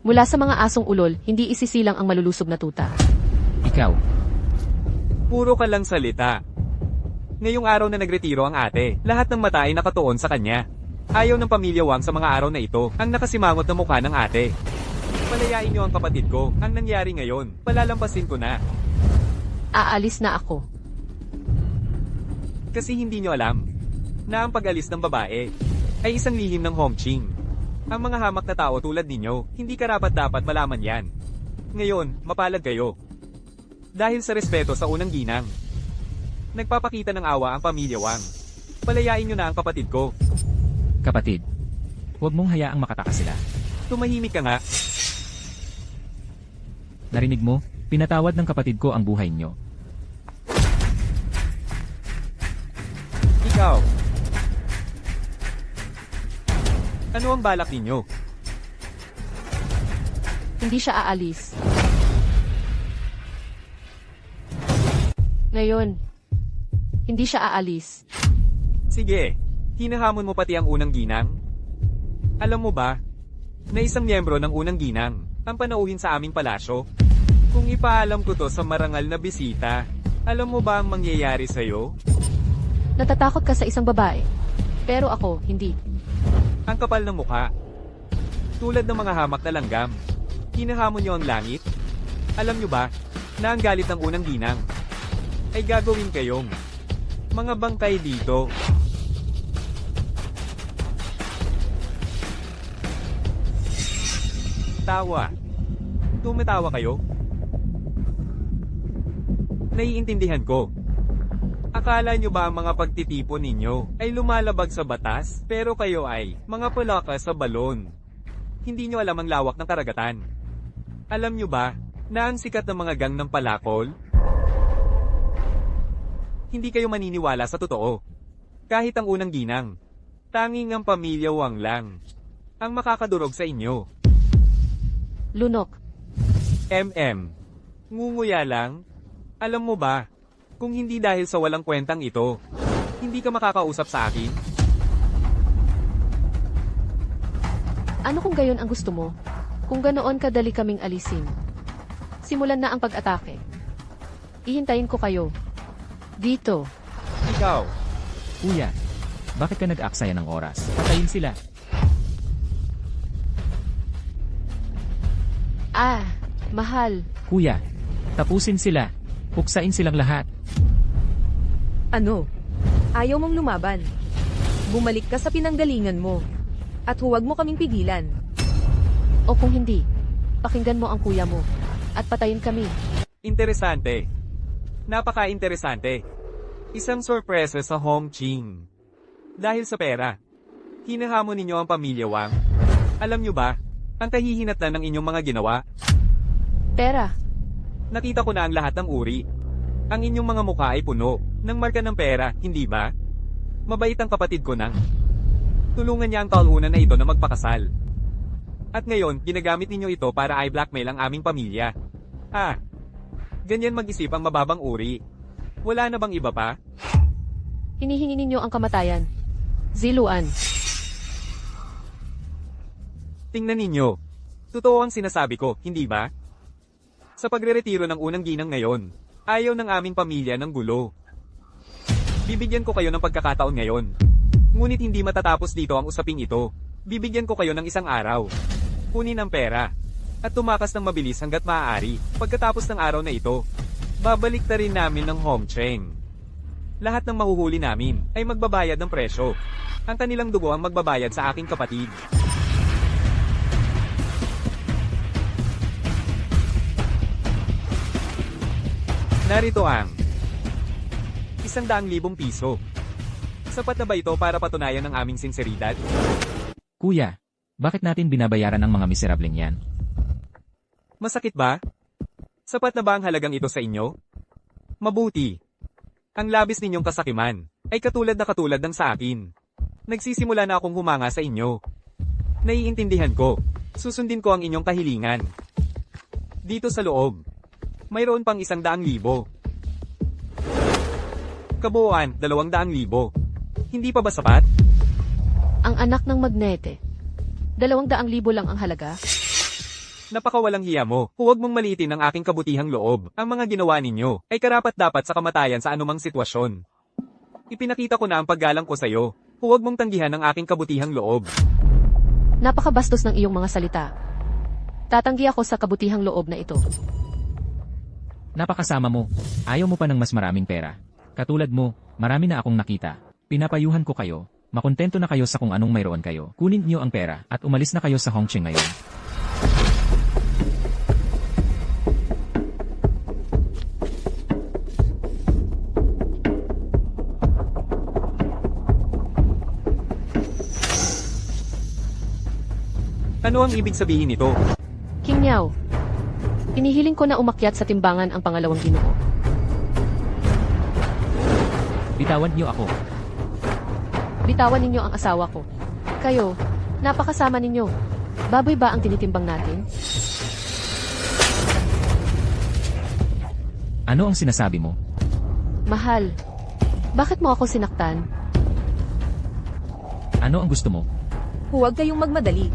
Mula sa mga asong ulol, hindi isisilang ang malulusob na tuta. Ikaw, Puro ka lang salita. Ngayong araw na nagretiro ang ate, lahat ng mata ay nakatuon sa kanya. Ayaw ng pamilya Wang sa mga araw na ito, ang nakasimangot na mukha ng ate. Palayain niyo ang kapatid ko, ang nangyari ngayon, palalampasin ko na. Aalis na ako. Kasi hindi niyo alam na ang pag-alis ng babae ay isang lihim ng Hongqing. Ang mga hamak na tao tulad ninyo, hindi karapat-dapat malaman yan. Ngayon, mapalad kayo. Dahil sa respeto sa unang ginang. Nagpapakita ng awa ang pamilya Wang. Palayain niyo na ang kapatid ko. kapatid, huwag mong hayaang makataka sila. Tumahimik ka nga. Narinig mo? Pinatawad ng kapatid ko ang buhay niyo. Ikaw. Ano ang balak ninyo? Hindi siya aalis. Ngayon, hindi siya aalis. Sige, hinahamon mo pati ang unang ginang? Alam mo ba, na isang miyembro ng unang ginang, ang panauhin sa aming palasyo? Kung ipaalam ko to sa marangal na bisita, alam mo ba ang mangyayari sa'yo? Natatakot ka sa isang babae. Pero ako, hindi. Ang kapal ng mukha. Tulad ng mga hamak na langgam. Hinahamon niyo ang langit? Alam niyo ba, na ang galit ng unang ginang ay gagawin kayong mga bangkay dito. Tawa. Tumatawa kayo? Naiintindihan ko. Akala nyo ba ang mga pagtitipon ninyo ay lumalabag sa batas, pero kayo ay mga palaka sa balon? Hindi nyo alam ang lawak ng karagatan. Alam nyo ba na ang sikat ng mga gang ng palakol? Hindi kayo maniniwala sa totoo. Kahit ang unang ginang, tanging ang pamilya Wang lang ang makakadurog sa inyo. Lunok. Ngunguya lang? Alam mo ba, kung hindi dahil sa walang kwentang ito, hindi ka makakausap sa akin? Ano kung gayon ang gusto mo? Kung ganoon kadali kaming alisin. Simulan na ang pag-atake. Ihintayin ko kayo. Dito. Ikaw, Kuya, bakit ka nag-aksaya ng oras? Patayin sila. Mahal. Kuya, tapusin sila. Puksain silang lahat. Ano? Ayaw mong lumaban. Bumalik ka sa pinanggalingan mo. At huwag mo kaming pigilan. O kung hindi, pakinggan mo ang kuya mo. At patayin kami. Interesante. Napaka-interesante. Isang sorpresa sa Hong Ching. Dahil sa pera, hinahamon ninyo ang pamilya Wang. Alam nyo ba, ang kahihinatnan ng inyong mga ginawa? Pera. Nakita ko na ang lahat ng uri. Ang inyong mga mukha ay puno ng marka ng pera, hindi ba? Mabait ang kapatid ko nang tulungan niya ang talunan na ito na magpakasal. At ngayon, ginagamit ninyo ito para i-blackmail ang aming pamilya. Ganyan mag-isip ang mababang uri. Wala na bang iba pa? Hinihingi ninyo ang kamatayan. Ziluan. Tingnan ninyo. Totoo ang sinasabi ko, hindi ba? Sa pagreretiro ng unang ginang ngayon, ayaw ng aming pamilya ng gulo. Bibigyan ko kayo ng pagkakataon ngayon. Ngunit hindi matatapos dito ang usaping ito. Bibigyan ko kayo ng isang araw. Kunin ang pera. At tumakas ng mabilis hanggat maaari. Pagkatapos ng araw na ito, babalik na rin namin ng Hong Cheng. Lahat ng mahuhuli namin ay magbabayad ng presyo. Ang kanilang dugo ang magbabayad sa aking kapatid. Narito ang 100,000 piso. Sapat na ba ito para patunayan ang aming sinseridad? Kuya, bakit natin binabayaran ang mga miserableng yan? Masakit ba? Sapat na ba ang halagang ito sa inyo? Mabuti. Ang labis ninyong kasakiman ay katulad ng sa akin. Nagsisimula na akong humanga sa inyo. Naiintindihan ko. Susundin ko ang inyong kahilingan. Dito sa loob, mayroon pang 100,000. Kabuuan, 200,000. Hindi pa ba sapat? Ang anak ng magnete. 200,000 lang ang halaga. Napakawalang hiya mo. Huwag mong maliitin ang aking kabutihang loob. Ang mga ginawa ninyo ay karapat-dapat sa kamatayan sa anumang sitwasyon. Ipinakita ko na ang paggalang ko sa iyo. Huwag mong tanggihan ang aking kabutihang loob. Napakabastos ng iyong mga salita. Tatanggi ako sa kabutihang loob na ito. Napakasama mo. Ayaw mo pa ng mas maraming pera. Katulad mo, marami na akong nakita. Pinapayuhan ko kayo. Makontento na kayo sa kung anong mayroon kayo. Kunin niyo ang pera at umalis na kayo sa Hong Cheng ngayon. Ano ang ibig sabihin nito? King Yao, inihiling ko na umakyat sa timbangan ang pangalawang ginoo. Bitawan niyo ako. Bitawan ninyo ang asawa ko. Kayo, napakasama ninyo. Baboy ba ang tinitimbang natin? Ano ang sinasabi mo? Mahal, bakit mo ako sinaktan? Ano ang gusto mo? Huwag kayong magmadali.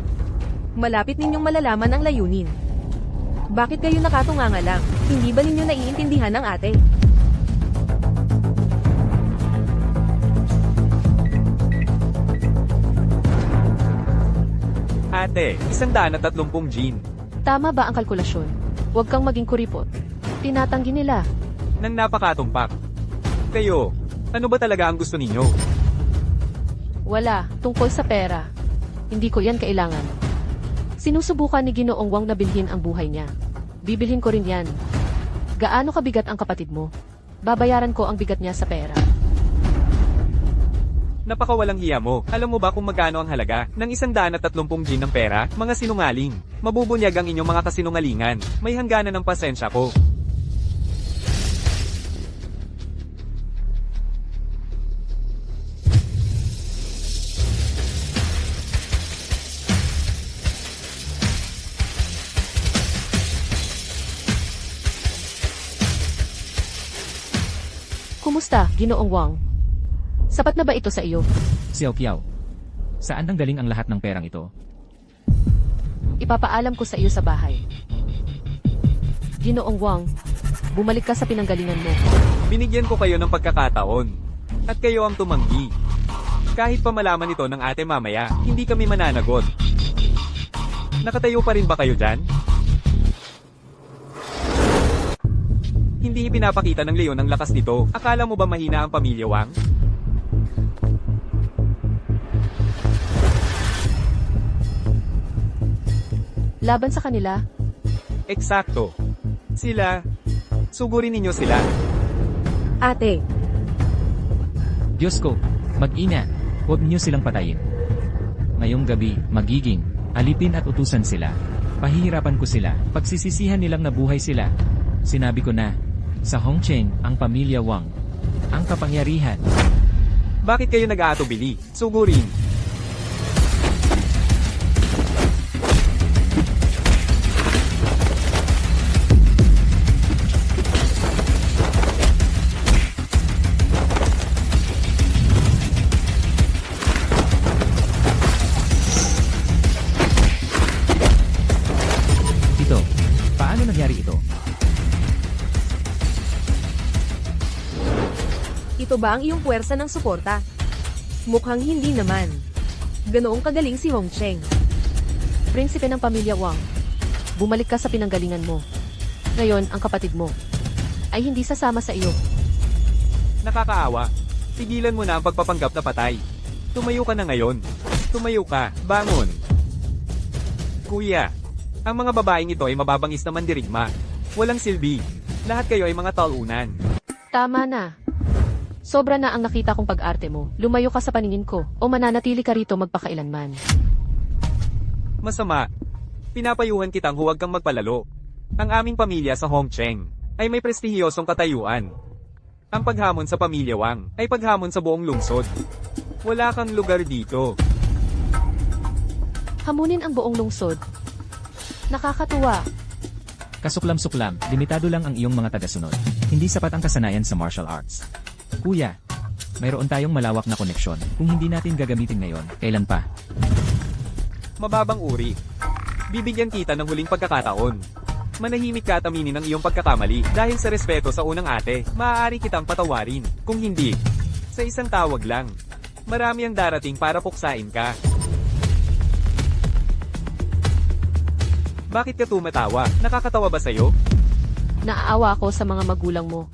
Malapit ninyong malalaman ang layunin. Bakit kayo nakatunganga lang? Hindi ba ninyo naiintindihan ang ate? Ate, 130 gin. Tama ba ang kalkulasyon? Huwag kang maging kuripot. Tinatanggi nila. Nang napakatumpak. Kayo, ano ba talaga ang gusto ninyo? Wala, tungkol sa pera. Hindi ko yan kailangan. Sinusubukan ni Ginoong Wang na bilhin ang buhay niya. Bibilhin ko rin yan. Gaano kabigat ang kapatid mo? Babayaran ko ang bigat niya sa pera. Napakawalang hiya mo. Alam mo ba kung magkano ang halaga ng 130 gin ng pera? Mga sinungaling. Mabubunyag ang inyong mga kasinungalingan. May hangganan ng pasensya ko. Kumusta, Ginoong Wang? Sapat na ba ito sa iyo? Xiao Qiao. Saan nanggaling ang lahat ng perang ito? Ipapaalam ko sa iyo sa bahay. Ginoong Wang, bumalik ka sa pinanggalingan mo. Binigyan ko kayo ng pagkakataon. At kayo ang tumanggi. Kahit pa malaman ito ng ate mamaya, hindi kami mananagot. Nakatayo pa rin ba kayo dyan? Hindi ipinapakita ng leon ang lakas nito. Akala mo ba mahina ang pamilya Wang? Laban sa kanila? Eksakto. Sila. Sugurin ninyo sila. Ate, Diyos ko, mag-ina, huwag niyo silang patayin. Ngayong gabi, magiging, alipin at utusan sila. Pahihirapan ko sila, pagsisisihan nilang nabuhay sila. Sinabi ko na, sa Hongcheng, ang pamilya Wang, ang kapangyarihan. Bakit kayo nag-aatubili? Sugurin. Ito, paano nangyari ito? ito ba ang iyong puwersa ng suporta? Mukhang hindi naman. Ganoong kagaling si Hongcheng. Prinsipe ng pamilya Wang, bumalik ka sa pinanggalingan mo. Ngayon, ang kapatid mo ay hindi sasama sa iyo. Nakakaawa. Tigilan mo na ang pagpapanggap na patay. Tumayo ka na ngayon. Tumayo ka. Bangon. Kuya, ang mga babaeng ito ay mababangis na mandirigma. Walang silbi. Lahat kayo ay mga talunan. Tama na. Sobra na ang nakita kong pag-arte mo. Lumayo ka sa paningin ko o mananatili ka rito magpakailanman. Masama. Pinapayuhan kitang huwag kang magpalalo. Ang aming pamilya sa Hongcheng ay may prestihiyosong katayuan. Ang paghamon sa pamilya Wang ay paghamon sa buong lungsod. Wala kang lugar dito. Hamunin ang buong lungsod. Nakakatuwa. Kasuklam-suklam, limitado lang ang iyong mga tagasunod. Hindi sapat ang kasanayan sa martial arts. Kuya, mayroon tayong malawak na koneksyon. Kung hindi natin gagamitin ngayon, kailan pa? Mababang uri. Bibigyan kita ng huling pagkakataon. Manahimik ka at aminin ang iyong pagkakamali dahil sa respeto sa unang ate, maaari kitang patawarin. Kung hindi, sa isang tawag lang. Marami ang darating para puksain ka. Bakit ka tumatawa? Nakakatawa ba sa'yo? Naaawa ako sa mga magulang mo.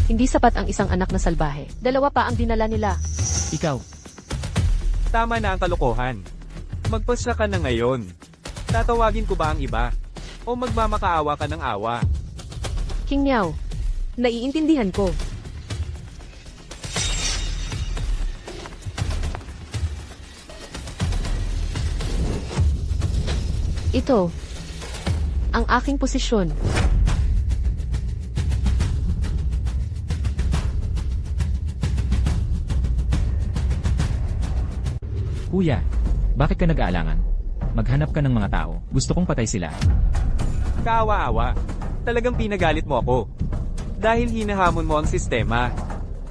Hindi sapat ang isang anak na salbahe. Dalawa pa ang dinala nila. Ikaw, Tama na ang kalokohan. Magpasya ka na ngayon. Tatawagin ko ba ang iba? O magmamakaawa ka ng awa? King Niao, Naiintindihan ko. ito ang aking posisyon. kuya, bakit ka nag-aalangan? Maghanap ka ng mga tao. Gusto kong patay sila. Kaawa-awa. Talagang pinagalit mo ako. Dahil hinahamon mo ang sistema.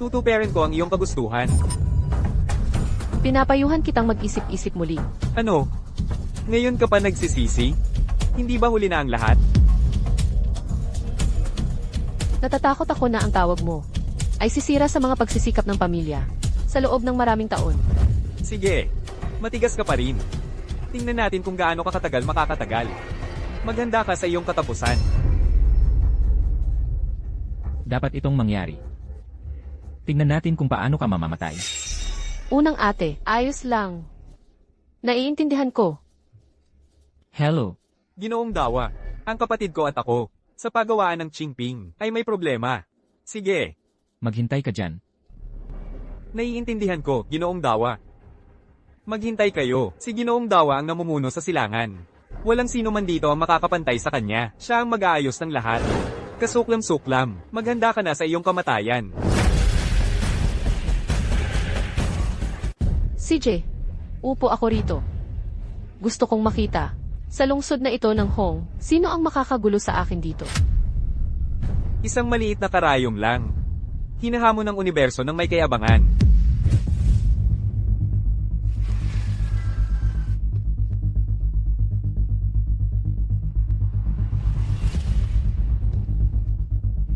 Tutuperin ko ang iyong kagustuhan. Pinapayuhan kitang mag-isip-isip muli. Ano? Ngayon ka pa nagsisisi? Hindi ba huli na ang lahat? Natatakot ako na ang tawag mo ay sisira sa mga pagsisikap ng pamilya sa loob ng maraming taon. Sige. Matigas ka pa rin. Tingnan natin kung gaano ka katagal makakatagal. Maghanda ka sa iyong katapusan. Dapat itong mangyari. Tingnan natin kung paano ka mamamatay. Unang ate, ayos lang. Naiintindihan ko. Hello. Ginoong Dawa, ang kapatid ko at ako, sa paggawaan ng Qingping, ay may problema. Sige. Maghintay ka dyan. Naiintindihan ko, Ginoong Dawa. Maghintay kayo, si Ginoong Dawa ang namumuno sa silangan. Walang sino man dito ang makakapantay sa kanya, siya ang mag-aayos ng lahat. Kasuklam-suklam, maghanda ka na sa iyong kamatayan. CJ, upo ako rito. Gusto kong makita. Sa lungsod na ito ng Hong, sino ang makakagulo sa akin dito? Isang maliit na karayom lang. Hinahamon ng universo ng may kayabangan.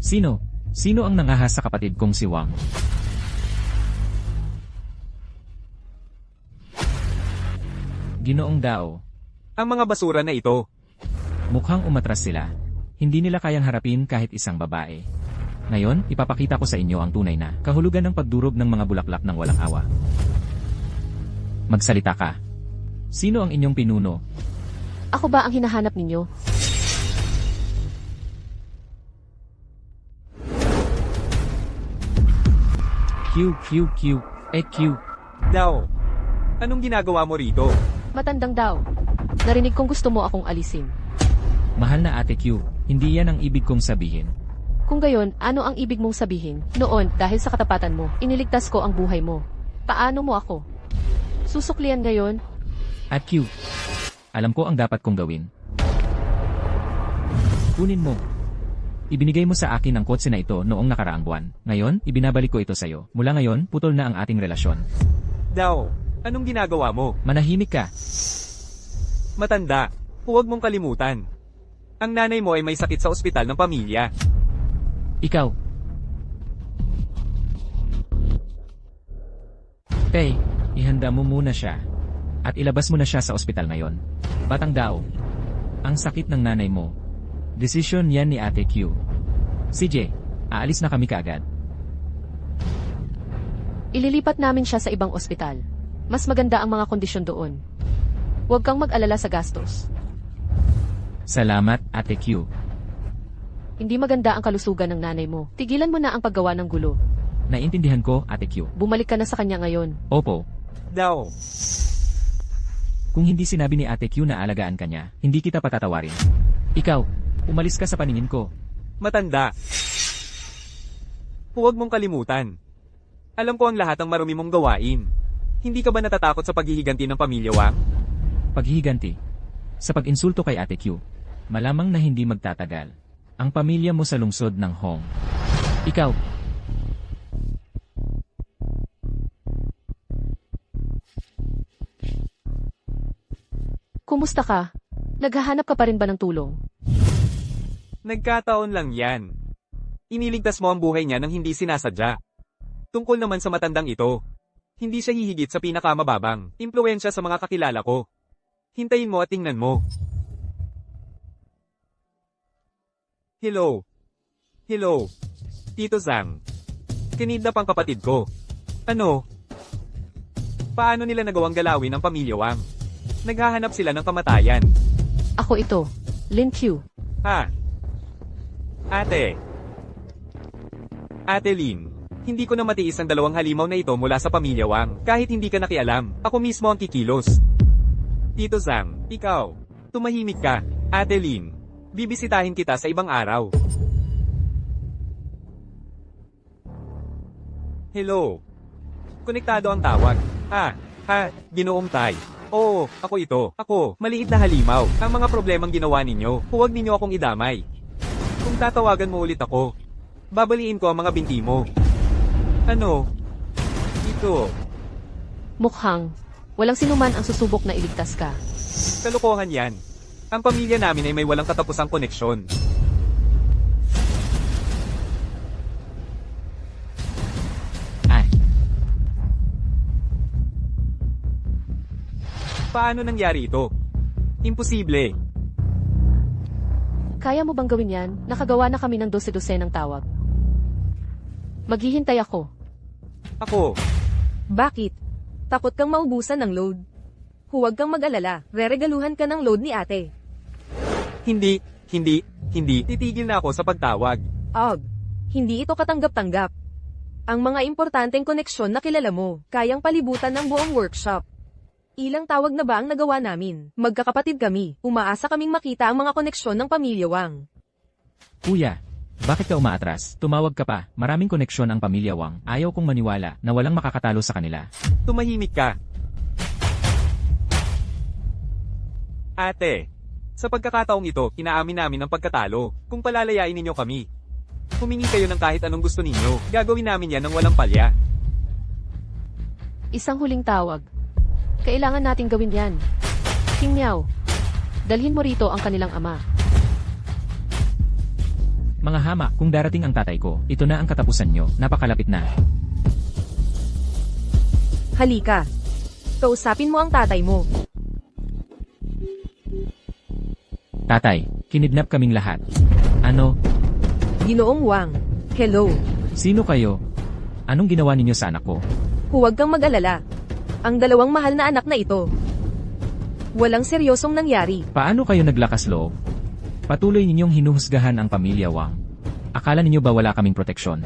Sino? Sino ang nangahas sa kapatid kong si Wang? Ginoong Dao. Ang mga basura na ito. Mukhang umatras sila. Hindi nila kayang harapin kahit isang babae. Ngayon, ipapakita ko sa inyo ang tunay na kahulugan ng pagdurog ng mga bulaklak ng walang awa. Magsalita ka. Sino ang inyong pinuno? Ako ba ang hinahanap ninyo? Q. Dao, anong ginagawa mo rito? Matandang daw. Narinig kong gusto mo akong alisin. Mahal na Ate Q, hindi yan ang ibig kong sabihin. Kung gayon, ano ang ibig mong sabihin? Noon, dahil sa katapatan mo, iniligtas ko ang buhay mo. Paano mo ako? Susuklian ngayon? At Q, alam ko ang dapat kong gawin. Kunin mo. Ibinigay mo sa akin ang kotse na ito noong nakaraang buwan. Ngayon, ibinabalik ko ito sa'yo. Mula ngayon, putol na ang ating relasyon. Dao, anong ginagawa mo? Manahimik ka. Matanda, huwag mong kalimutan. Ang nanay mo ay may sakit sa ospital ng pamilya. Ikaw. Tay, ihanda mo muna siya. At ilabas mo na siya sa ospital ngayon. Batang Dao. Ang sakit ng nanay mo. Desisyon yan ni Ate Q. CJ, aalis na kami kaagad. Ililipat namin siya sa ibang ospital. Mas maganda ang mga kondisyon doon. Huwag kang mag-alala sa gastos. Salamat, Ate Q. Hindi maganda ang kalusugan ng nanay mo. Tigilan mo na ang paggawa ng gulo. Naintindihan ko, Ate Q. Bumalik ka na sa kanya ngayon. Opo. Dao, Kung hindi sinabi ni Ate Q na alagaan ka niya, hindi kita patatawarin. Ikaw, umalis ka sa paningin ko. matanda. Huwag mong kalimutan. Alam ko ang lahat ng marumi mong gawain. Hindi ka ba natatakot sa paghihiganti ng pamilya Wang? Paghihiganti. Sa pag-insulto kay Ate Q, malamang na hindi magtatagal. Ang pamilya mo sa lungsod ng Hong. Ikaw. Kumusta ka? Naghahanap ka pa rin ba ng tulong? Nagkataon lang yan. Iniligtas mo ang buhay niya nang hindi sinasadya. Tungkol naman sa matandang ito. Hindi siya hihigit sa pinakamababang impluwensya sa mga kakilala ko. Hintayin mo at tingnan mo. Hello. Hello. Tito Zhang. Kinidnap ang kapatid ko. Ano? Paano nila nagawang galawin ang pamilya Wang? Naghahanap sila ng kamatayan. Ako ito, Lin Q. Ha? Ate. Ate Lin, hindi ko na matiis ang dalawang halimaw na ito mula sa pamilya Wang. Kahit hindi ka nakialam, ako mismo ang kikilos. Tito Zhang, ikaw. Tumahimik ka. Ate Lin, bibisitahin kita sa ibang araw. Hello. Konektado ang tawag. Ginoong Tay. Oo, ako ito. Ako, maliit na halimaw. Ang mga problemang ginawa ninyo, huwag ninyo akong idamay. Kung tatawagan mo ulit ako, babaliin ko ang mga binti mo. Ano? Ito. Mukhang, walang sinuman ang susubok na iligtas ka. Kalokohan yan. Ang pamilya namin ay may walang katapusang koneksyon. Ay, Paano nangyari ito? Imposible. Kaya mo bang gawin yan? Nakagawa na kami ng 12 ng tawag. Maghihintay ako. Ako, Bakit? Takot kang maubusan ng load. Huwag kang mag-alala, reregaluhan ka ng load ni ate. hindi. Titigil na ako sa pagtawag. Og, hindi ito katanggap-tanggap. Ang mga importanteng koneksyon na kilala mo, kayang palibutan ng buong workshop. Ilang tawag na ba ang nagawa namin? Magkakapatid kami, umaasa kaming makita ang mga koneksyon ng pamilya Wang. kuya, bakit ka umaatras? Tumawag ka pa, maraming koneksyon ang pamilya Wang. Ayaw kong maniwala na walang makakatalo sa kanila. Tumahimik ka. Ate, sa pagkakataong ito, inaamin namin ang pagkatalo. Kung palalayain ninyo kami, humingi kayo ng kahit anong gusto ninyo. Gagawin namin yan ng walang palya. Isang huling tawag. Kailangan nating gawin yan. King Miao, dalhin mo rito ang kanilang ama. Mga hama, kung darating ang tatay ko, ito na ang katapusan nyo, napakalapit na. Halika. Kausapin mo ang tatay mo. Tatay, kinidnap kaming lahat. Ano? Ginoong Wang. Hello. Sino kayo? Anong ginawa ninyo sa anak ko? Huwag kang mag-alala. Ang dalawang mahal na anak na ito. Walang seryosong nangyari. Paano kayo naglakas loob? Patuloy ninyong hinuhusgahan ang pamilya Wang. Akala ninyo ba wala kaming proteksyon?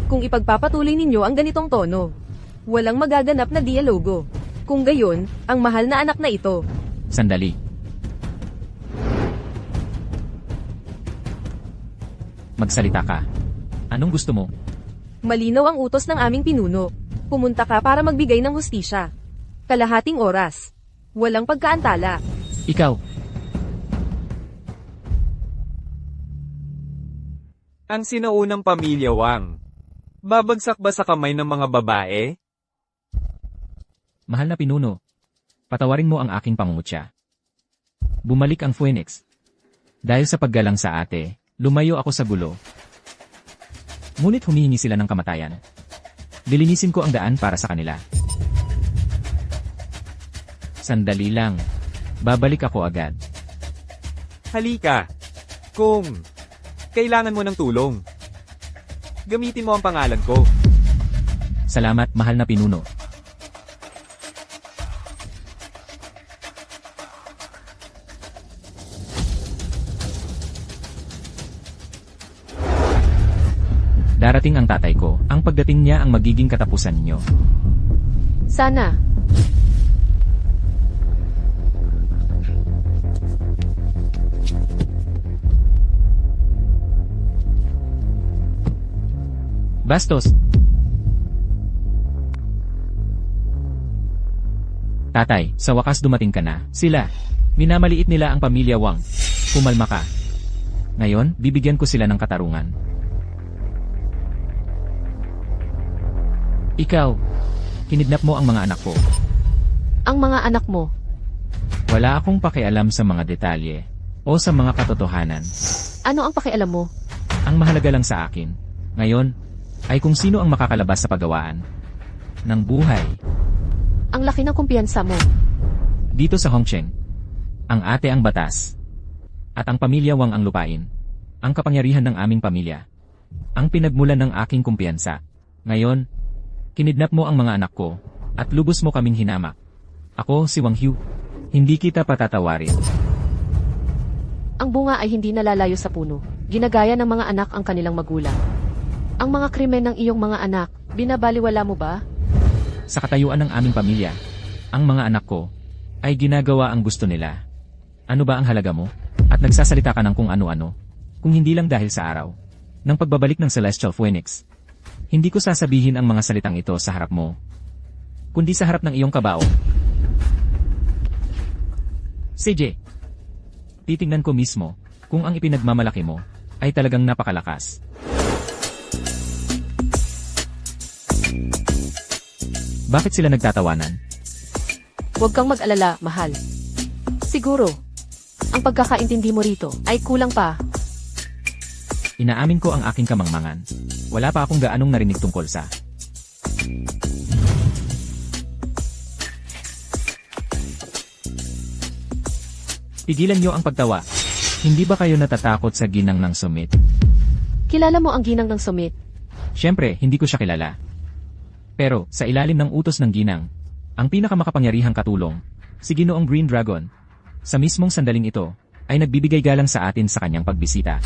Kung ipagpapatuloy ninyo ang ganitong tono, walang magaganap na dialogo. Kung gayon, ang mahal na anak na ito. Sandali. Magsalita ka. Anong gusto mo? Malinaw ang utos ng aming pinuno. Pumunta ka para magbigay ng hustisya. Kalahating oras. Walang pagkaantala. Ikaw, Ang sinaunang pamilya Wang. Babagsak ba sa kamay ng mga babae? mahal na pinuno. Patawarin mo ang aking pangungutya. Bumalik ang Phoenix. Dahil sa paggalang sa ate, lumayo ako sa gulo. Ngunit humihingi sila ng kamatayan. Lilinisin ko ang daan para sa kanila. Sandali lang. Babalik ako agad. Halika. Kung kailangan mo ng tulong, gamitin mo ang pangalan ko. Salamat, mahal na pinuno. Darating ang tatay ko. Ang pagdating niya ang magiging katapusan niyo. Sana. Bastos! Tatay, sa wakas dumating ka na. Sila. Minamaliit nila ang pamilya Wang. Kumalma ka. Ngayon, bibigyan ko sila ng katarungan. Ikaw, kinidnap mo ang mga anak ko. Ang mga anak mo. Wala akong pakialam sa mga detalye o sa mga katotohanan. Ano ang pakialam mo? Ang mahalaga lang sa akin, ngayon, ay kung sino ang makakalabas sa paggawaan ng buhay. Ang laki ng kumpiyansa mo. Dito sa Hongcheng, ang ate ang batas, at ang pamilya Wang ang lupain, ang kapangyarihan ng aming pamilya, ang pinagmulan ng aking kumpiyansa. Ngayon, kinidnap mo ang mga anak ko, at lubos mo kaming hinamak. Ako si Wang Hu, hindi kita patatawarin. Ang bunga ay hindi nalalayo sa puno. Ginagaya ng mga anak ang kanilang magulang. Ang mga krimen ng iyong mga anak, binabaliwala mo ba? Sa katayuan ng aming pamilya, ang mga anak ko, ay ginagawa ang gusto nila. Ano ba ang halaga mo? At nagsasalita ka ng kung ano-ano, kung hindi lang dahil sa araw ng pagbabalik ng Celestial Phoenix. Hindi ko sasabihin ang mga salitang ito sa harap mo, kundi sa harap ng iyong kabao. CJ, titingnan ko mismo kung ang ipinagmamalaki mo ay talagang napakalakas. Bakit sila nagtatawanan? Huwag kang mag-alala, mahal. Siguro, ang pagkakaintindi mo rito ay kulang pa. Inaamin ko ang aking kamangmangan. Wala pa akong gaanong narinig tungkol sa Pigilan niyo ang pagtawa. Hindi ba kayo natatakot sa ginang ng sumit? Kilala mo ang ginang ng sumit. Siyempre, hindi ko siya kilala. Pero, sa ilalim ng utos ng ginang, ang pinakamakapangyarihang katulong, si Ginoong Green Dragon, sa mismong sandaling ito, ay nagbibigay galang sa atin sa kanyang pagbisita.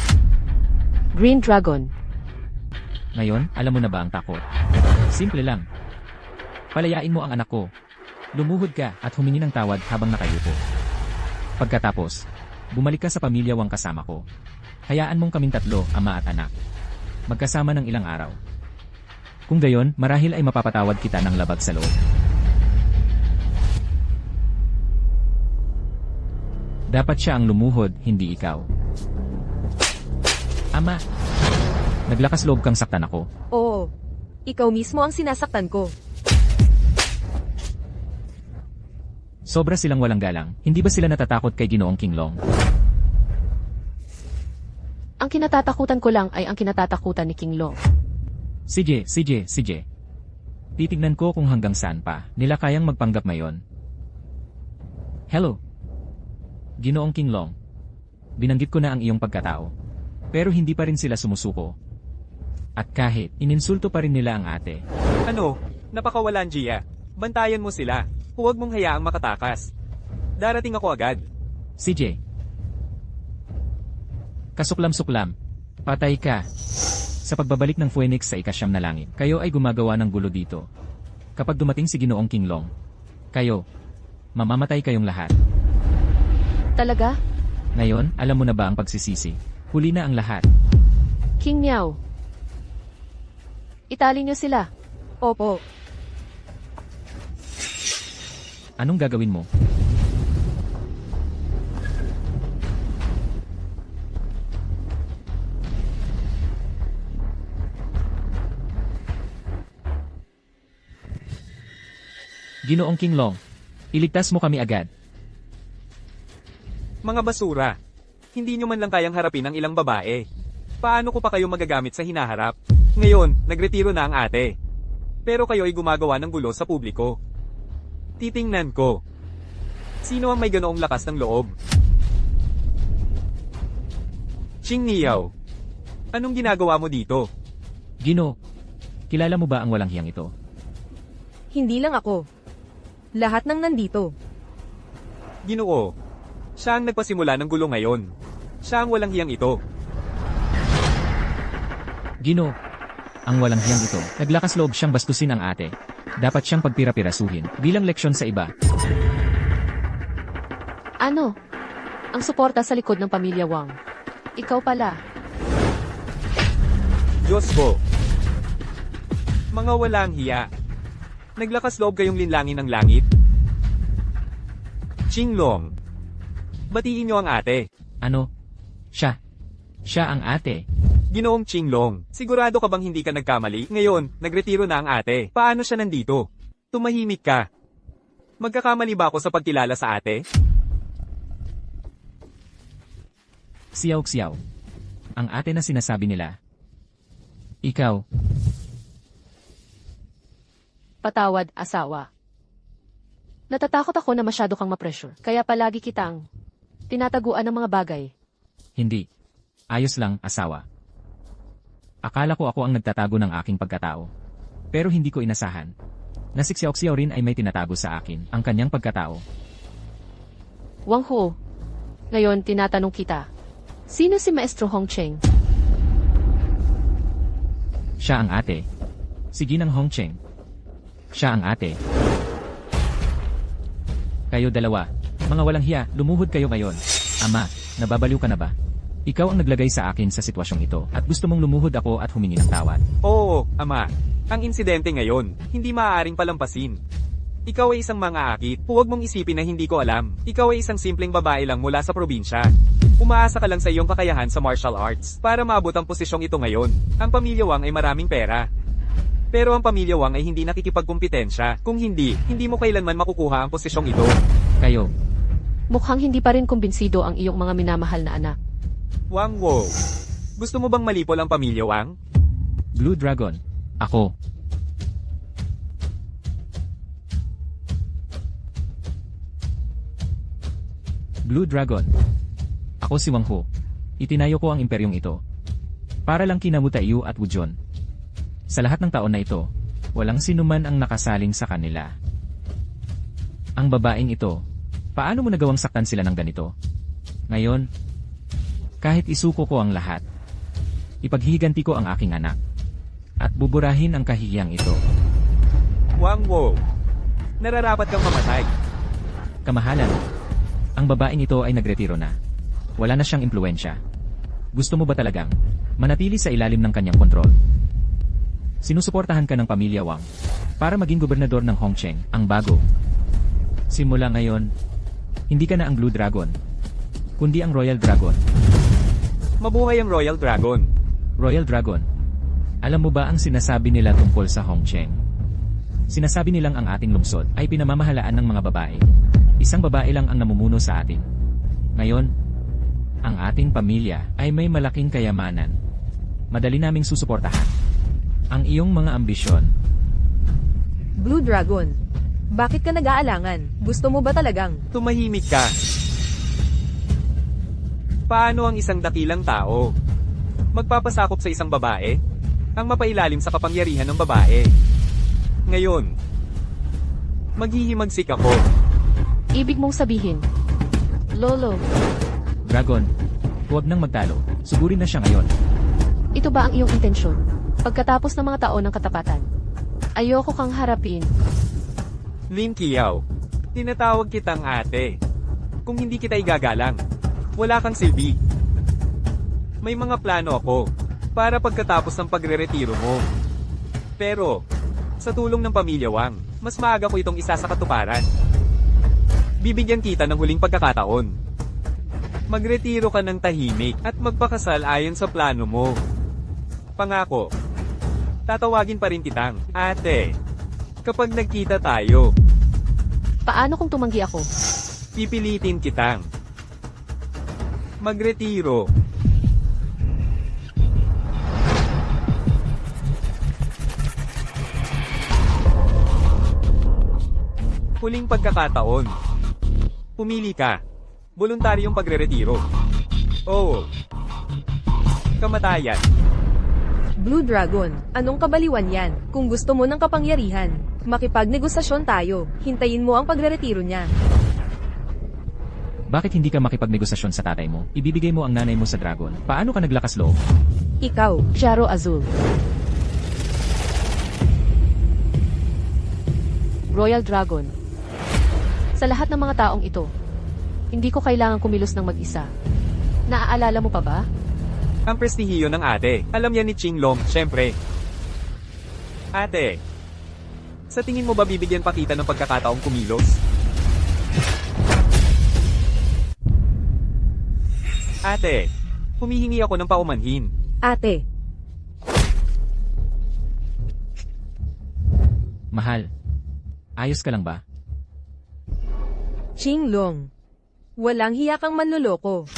Green Dragon. Ngayon, alam mo na ba ang takot? Simple lang. Palayain mo ang anak ko. Lumuhod ka at humingi ng tawad habang nakayupo. Pagkatapos, bumalik ka sa pamilya Wang kasama ko. Hayaan mong kaming tatlo, ama at anak, magkasama ng ilang araw. Kung gayon, marahil ay mapapatawad kita ng labag sa loob. Dapat siya ang lumuhod, hindi ikaw. Ama, naglakas loob kang saktan ako. Oo. Ikaw mismo ang sinasaktan ko. Sobra silang walang galang, hindi ba sila natatakot kay Ginoong Qinglong? Ang kinatatakutan ko lang ay ang kinatatakutan ni King Lo. CJ. Titignan ko kung hanggang saan pa nila kayang magpanggap ngayon. Hello. Ginoong Qinglong. Binanggit ko na ang iyong pagkatao. Pero hindi pa rin sila sumusuko. At kahit ininsulto pa rin nila ang ate. Ano? Napakawalan, Gia. Bantayan mo sila. Huwag mong hayaang makatakas. Darating ako agad. CJ. Kasuklam-suklam. Patay ka. Sa pagbabalik ng Phoenix sa ikasyam na langit, kayo ay gumagawa ng gulo dito. Kapag dumating si Ginoong Kinglong, kayo, mamamatay kayong lahat. Talaga? Ngayon, alam mo na ba ang pagsisisi? Huli na ang lahat. King Miao. Itali niyo sila. Opo. Anong gagawin mo? Ginoong Kinglong, iligtas mo kami agad. Mga basura. Hindi nyo man lang kayang harapin ang ilang babae. Paano ko pa kayo magagamit sa hinaharap? Ngayon, nagretiro na ang ate. Pero kayo ay gumagawa ng gulo sa publiko. Titingnan ko. Sino ang may ganoong lakas ng loob? Ching Niao. Anong ginagawa mo dito? Gino, kilala mo ba ang walang hiyang ito? Hindi lang ako. Lahat ng nandito. Ginoo. Siya ang nagpasimula ng gulo ngayon. Siya ang walang hiyang ito. Gino, ang walang hiyang ito, naglakas loob siyang bastusin ang ate. Dapat siyang pagpira-pirasuhin bilang leksyon sa iba. Ano? Ang suporta sa likod ng pamilya Wang. Ikaw pala. Diyos ko. Mga walang hiya. Naglakas loob kayong linlangin ng langit. Qinglong. Batiin niyo ang ate. Ano? Siya. Siya ang ate. Ginoong Qinglong, sigurado ka bang hindi ka nagkamali? Ngayon, nagretiro na ang ate. Paano siya nandito? Tumahimik ka. Magkakamali ba ako sa pagkilala sa ate? Xiao. Ang ate na sinasabi nila. Ikaw, Patawad, asawa. Natatakot ako na masyado kang ma-pressure, kaya palagi kitang tinataguan ng mga bagay. hindi. Ayos lang, asawa. Akala ko ako ang nagtatago ng aking pagkatao. Pero hindi ko inasahan na si Xiao rin ay may tinatago sa akin ang kanyang pagkatao. Wang Huo. Ngayon, tinatanong kita. Sino si Maestro Hongcheng? Siya ang ate. Si Ginang Hongcheng. Siya ang ate. Kayo dalawa, mga walang hiya, lumuhod kayo ngayon. Ama, nababaliw ka na ba? Ikaw ang naglagay sa akin sa sitwasyong ito at gusto mong lumuhod ako at humingi ng tawad. Oo, ama. Ang insidente ngayon, hindi maaaring palampasin. Ikaw ay isang mangaakit. Huwag mong isipin na hindi ko alam. Ikaw ay isang simpleng babae lang mula sa probinsya. Umaasa ka lang sa iyong kakayahan sa martial arts para maabot ang posisyong ito ngayon. Ang pamilya Wang ay maraming pera. Pero ang pamilya Wang ay hindi nakikipagkumpetensya. Kung hindi, hindi mo kailanman makukuha ang posisyong ito. Kayo, Mukhang hindi pa rin kumbinsido ang iyong mga minamahal na anak. Wang Wo. Gusto mo bang malipol ang pamilya Wang? Blue Dragon. Ako. Blue Dragon. Ako si Wang Ho. Itinayo ko ang imperyong ito. Para lang kina Mu Taiyu at Wu Jun. Sa lahat ng taon na ito, walang sinuman ang nakasaling sa kanila. Ang babaeng ito, paano mo nagawang saktan sila ng ganito? Ngayon, kahit isuko ko ang lahat, ipaghihiganti ko ang aking anak, at buburahin ang kahiyang ito. Wang Wo. Nararapat kang mamatay. Kamahalan, ang babaeng ito ay nagretiro na. Wala na siyang impluensya. Gusto mo ba talagang manatili sa ilalim ng kanyang kontrol? Sinusuportahan ka ng pamilya Wang para maging gobernador ng Hongcheng, ang bago. Simula ngayon, hindi ka na ang Blue Dragon, kundi ang Royal Dragon. Mabuhay ang Royal Dragon. Royal Dragon, alam mo ba ang sinasabi nila tungkol sa Hongcheng? Sinasabi nilang ang ating lungsod ay pinamamahalaan ng mga babae. Isang babae lang ang namumuno sa atin. Ngayon, ang ating pamilya ay may malaking kayamanan. Madali naming susuportahan ang iyong mga ambisyon. Blue Dragon. Bakit ka nag-aalangan? Gusto mo ba talagang? Tumahimik ka. Paano ang isang dakilang tao magpapasakop sa isang babae? Ang mapailalim sa kapangyarihan ng babae. Ngayon, maghihimagsik ako. Ibig mong sabihin, Lolo, Dragon, huwag nang magtalo. Sugurin na siya ngayon. ito ba ang iyong intensyon? Pagkatapos ng mga taon ng katapatan, ayoko kang harapin. Lin Kiao, tinatawag kitang ate. Kung hindi kita igagalang, wala kang silbi. May mga plano ako para pagkatapos ng pagre-retiro mo. Pero, sa tulong ng pamilya Wang, mas maaga ko itong isa sa katuparan. Bibigyan kita ng huling pagkakataon. Magretiro ka ng tahimik at magpakasal ayon sa plano mo. Pangako, tatawagin pa rin kitang ate kapag nagkita tayo. Paano kung tumanggi ako? Pipilitin kitang magretiro. Huling pagkakataon. Pumili ka. Voluntaryong pagre-retiro. Oo. Kamatayan. Blue Dragon, anong kabaliwan yan? Kung gusto mo ng kapangyarihan, makipagnegosasyon tayo. Hintayin mo ang pagre-retiro niya. Bakit hindi ka makipagnegosasyon sa tatay mo? Ibibigay mo ang nanay mo sa Dragon. Paano ka naglakas loob? Ikaw, Jaro Azul. Royal Dragon. Sa lahat ng mga taong ito, hindi ko kailangan kumilos ng mag-isa. Naaalala mo pa ba? Ang prestihiyo ng ate. Alam yan ni Qinglong, syempre. Ate, sa tingin mo ba bibigyan pa kita ng pagkakataong kumilos? Ate, humihingi ako ng paumanhin. ate, Mahal. Ayos ka lang ba? Qinglong. Walang hiya kang manloloko.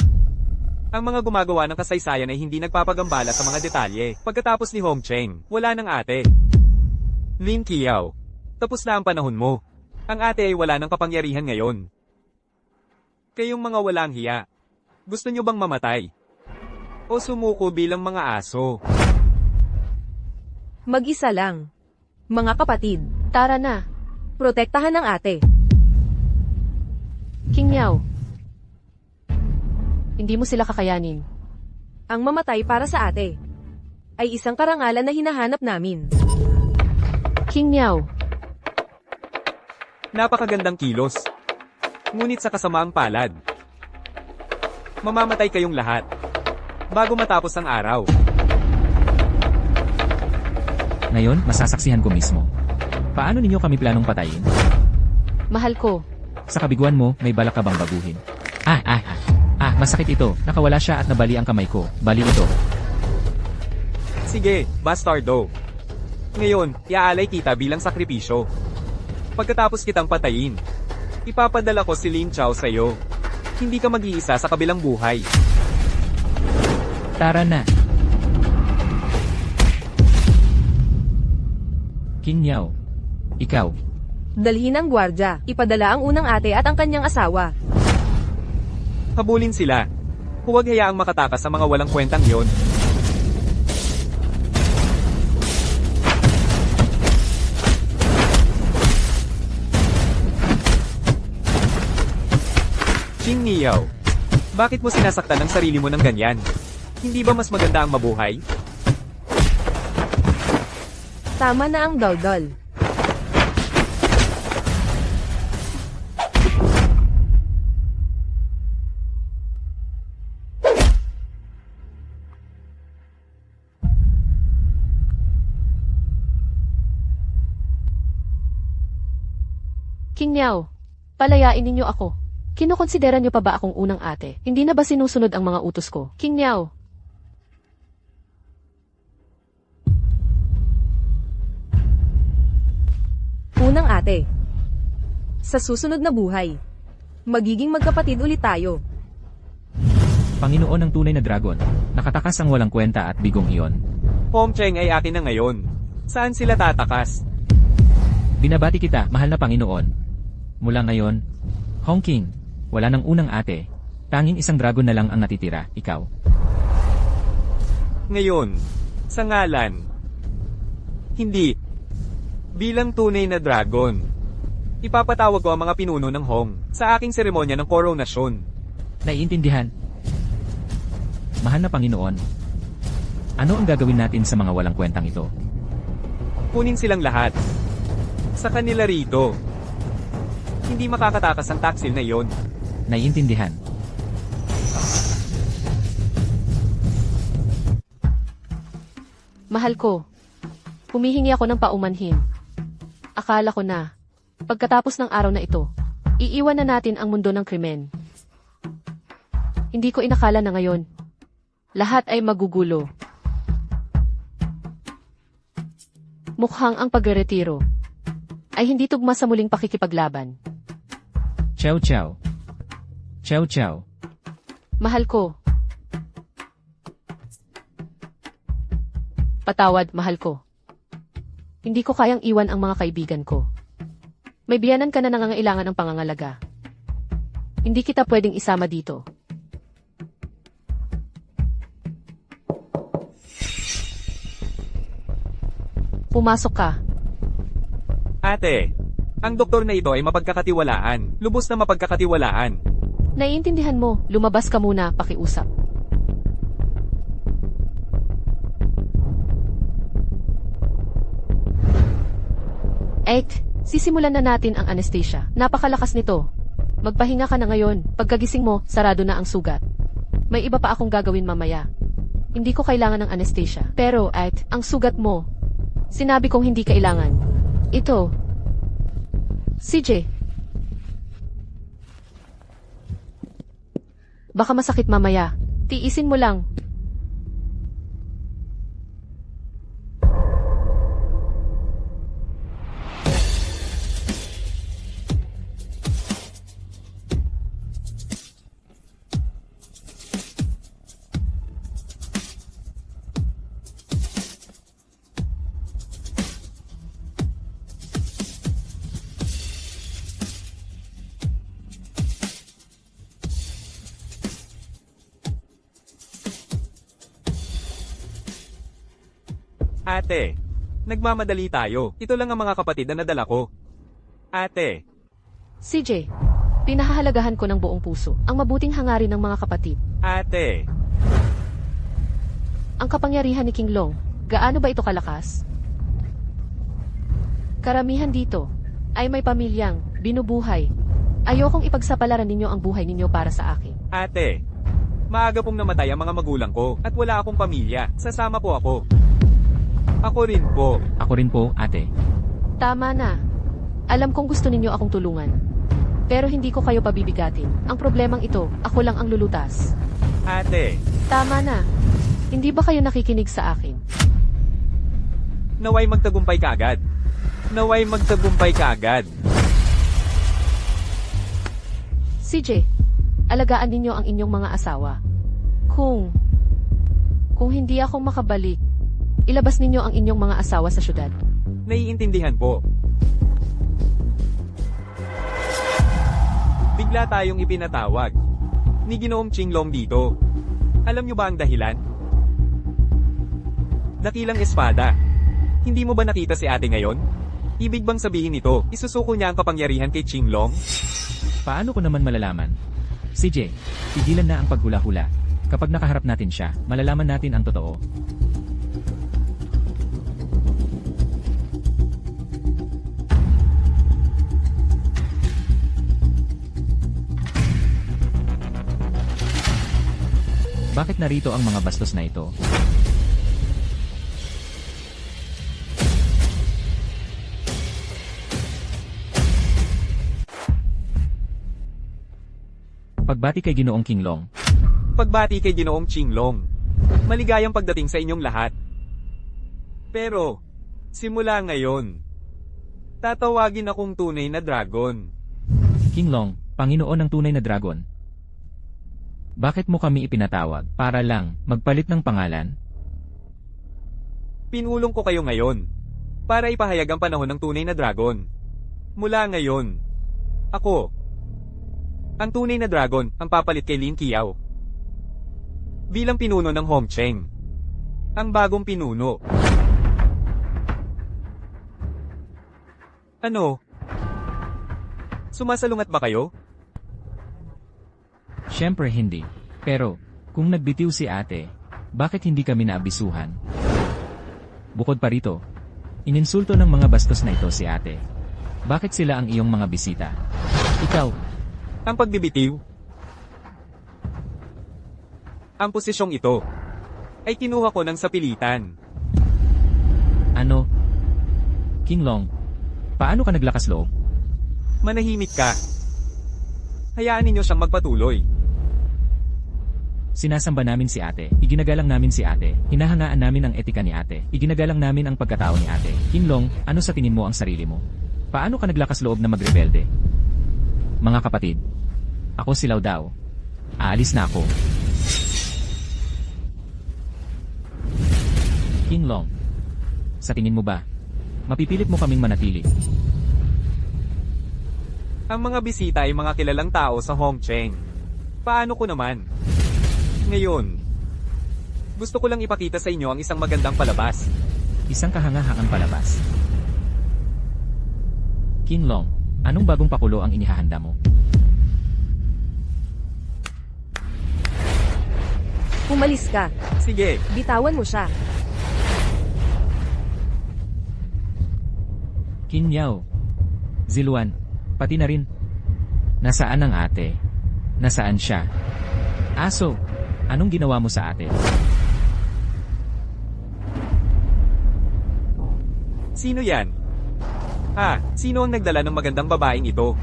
Ang mga gumagawa ng kasaysayan ay hindi nagpapagambala sa mga detalye. Pagkatapos ni Hong Cheng, wala ng ate. Lin Kiao, tapos na ang panahon mo. Ang ate ay wala ng kapangyarihan ngayon. Kayong mga walang hiya, gusto nyo bang mamatay? O sumuko bilang mga aso? Mag-isa lang. Mga kapatid, Tara na, protektahan ng ate. King Miao. Hindi mo sila kakayanin. Ang mamatay para sa ate ay isang karangalan na hinahanap namin. King Miao. Napakagandang kilos. Ngunit sa kasamaang palad, mamamatay kayong lahat bago matapos ang araw. Ngayon, masasaksihan ko mismo. Paano ninyo kami planong patayin? Mahal ko. Sa kabiguan mo, may balak ka bang baguhin? Masakit ito. Nakawala siya at nabali ang kamay ko. Bali ito. Sige, bastardo. Ngayon, iaalay kita bilang sakripisyo. Pagkatapos kitang patayin, ipapadala ko si Lin Chao sa'yo. Hindi ka mag-iisa sa kabilang buhay. Tara na. King Yao. Ikaw. Dalhin ang gwardya, ipadala ang unang ate at ang kanyang asawa. Habulin sila. Huwag hayaang makatakas sa mga walang kwentang yon. Qing Niao, bakit mo sinasaktan ang sarili mo ng ganyan? Hindi ba mas maganda ang mabuhay? Tama na ang daldal. King Miao. Palayain ninyo ako. Kinokonsidera niyo pa ba akong unang ate? Hindi na ba sinusunod ang mga utos ko? King Miao. Unang ate. Sa susunod na buhay, magiging magkapatid ulit tayo. Panginoon ng tunay na dragon. Nakatakas ang walang kwenta at bigong iyon. Hong Cheng ay akin na ngayon. Saan sila tatakas? Binabati kita, mahal na Panginoon. Mula ngayon, Hong King, wala nang unang ate. Tanging isang dragon na lang ang natitira, ikaw. Ngayon, sa ngalan. Hindi. Bilang tunay na dragon. Ipapatawag ko ang mga pinuno ng Hong sa aking seremonya ng koronasyon. Naiintindihan. Mahal na Panginoon. Ano ang gagawin natin sa mga walang kwentang ito? Kunin silang lahat. Sa kanila rito. Hindi makakatakas ang taksil na iyon. Naiintindihan. Mahal ko, humihingi ako ng paumanhin. Akala ko na, pagkatapos ng araw na ito, iiwan na natin ang mundo ng krimen. Hindi ko inakala na ngayon, lahat ay magugulo. Mukhang ang pagreretiro ay hindi tugma sa muling pakikipaglaban. Ciao ciao. Ciao ciao. Mahal ko. Patawad, mahal ko. Hindi ko kayang iwan ang mga kaibigan ko. May biyanan ka na nangangailangan ng pangangalaga. Hindi kita pwedeng isama dito. Pumasok ka. Ate, ang doktor na ito ay mapagkakatiwalaan. Lubos na mapagkakatiwalaan. Naiintindihan mo, lumabas ka muna, pakiusap. Sisimulan na natin ang anesthesia. Napakalakas nito. Magpahinga ka na ngayon. Pagkagising mo, sarado na ang sugat. May iba pa akong gagawin mamaya. Hindi ko kailangan ng anesthesia. Pero, ang sugat mo, sinabi kong hindi kailangan. Ito. CJ. Baka masakit mamaya. Tiisin mo lang. Ate, nagmamadali tayo. Ito lang ang mga kapatid na nadala ko. Ate, CJ, pinahahalagahan ko ng buong puso ang mabuting hangarin ng mga kapatid. ate, Ang kapangyarihan ni King Long, gaano ba ito kalakas? Karamihan dito ay may pamilyang binubuhay. Ayokong ipagsapalaran ninyo ang buhay ninyo para sa akin. ate. Maaga pong namatay ang mga magulang ko at wala akong pamilya. Sasama po ako. Ako rin po. Ako rin po, ate. Tama na. Alam kong gusto ninyo akong tulungan. Pero hindi ko kayo pabibigatin. Ang problemang ito, ako lang ang lulutas. Ate, Tama na. Hindi ba kayo nakikinig sa akin? naway magtagumpay ka agad. Naway magtagumpay ka agad. CJ, alagaan ninyo ang inyong mga asawa. Kung hindi ako makabalik, ilabas ninyo ang inyong mga asawa sa syudad. Naiintindihan po. Bigla tayong ipinatawag ni Ginoong Qinglong dito. Alam niyo ba ang dahilan? Dakilang espada. Hindi mo ba nakita si ate ngayon? Ibig bang sabihin nito, isusuko niya ang kapangyarihan kay Qinglong? Paano ko naman malalaman? CJ, tigilan na ang paghula-hula. Kapag nakaharap natin siya, malalaman natin ang totoo. Bakit narito ang mga bastos na ito? Pagbati kay Ginoong Qinglong. Pagbati kay Ginoong Qinglong. Maligayang pagdating sa inyong lahat. Pero, simula ngayon, tatawagin akong tunay na dragon. Qinglong, Panginoon ng tunay na dragon. Bakit mo kami ipinatawag? Para lang magpalit ng pangalan? Pinulong ko kayo ngayon para ipahayag ang panahon ng tunay na dragon. Mula ngayon, ako, ang tunay na dragon, ang papalit kay Lin Qiao. Bilang pinuno ng Hongcheng. Ang bagong pinuno. Ano? Sumasalungat ba kayo? Siyempre hindi. Pero, kung nagbitiw si ate, bakit hindi kami naabisuhan? Bukod pa rito, ininsulto ng mga bastos na ito si ate. Bakit sila ang iyong mga bisita? Ikaw, Ang pagbibitiw. Ang posisyong ito ay kinuha ko ng sapilitan. ano? King Long, paano ka naglakas loob? Manahimik ka. Hayaan ninyo siyang magpatuloy. Sinasamba namin si ate, iginagalang namin si ate, hinahangaan namin ang etika ni ate, iginagalang namin ang pagkatao ni ate. King Long, ano sa tingin mo ang sarili mo? Paano ka naglakas loob na magrebelde? Mga kapatid, ako si Lao Dao. Aalis na ako. King Long, sa tingin mo ba, mapipilit mo kaming manatili? Ang mga bisita ay mga kilalang tao sa Hongcheng. Paano ko naman? Ngayon, gusto ko lang ipakita sa inyo ang isang magandang palabas. Isang kahangahangang palabas. King Long, anong bagong pakulo ang inihahanda mo? Umalis ka. Sige, Bitawan mo siya. King Yao, Ziluan, pati na rin. Nasaan ang ate? Nasaan siya? Aso, anong ginawa mo sa ate? sino yan? Sino ang nagdala ng magandang babaeng ito?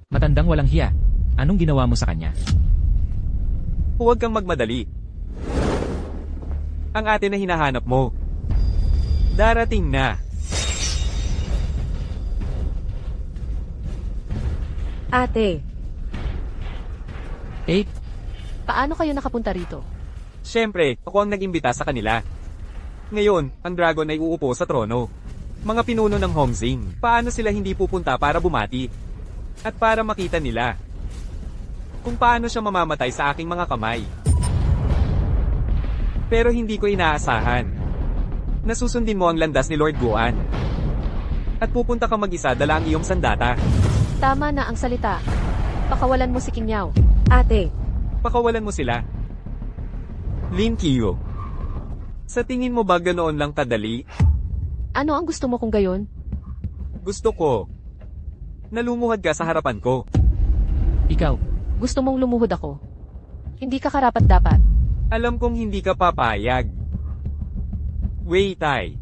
Matandang walang hiya. Anong ginawa mo sa kanya? Huwag kang magmadali. Ang ate na hinahanap mo. Darating na. Ate, Eh, Paano kayo nakapunta rito? Siyempre, ako ang nag-imbita sa kanila. Ngayon, ang dragon ay uupo sa trono. Mga pinuno ng Hongxing, paano sila hindi pupunta para bumati? At para makita nila kung paano siya mamamatay sa aking mga kamay. Pero hindi ko inaasahan. Nasusundin mo ang landas ni Lord Guan. At pupunta ka mag-isa dala ang iyong sandata. Tama na ang salita. Pakawalan mo si King Yao. ate, Pakawalan mo sila. Lin Qiu. Sa tingin mo ba ganoon lang kadali? Ano ang gusto mo kung gayon? Gusto ko. Nalumuhad ka sa harapan ko. ikaw, Gusto mong lumuhod ako. Hindi ka karapat-dapat. Alam kong hindi ka papayag. Wei Tai.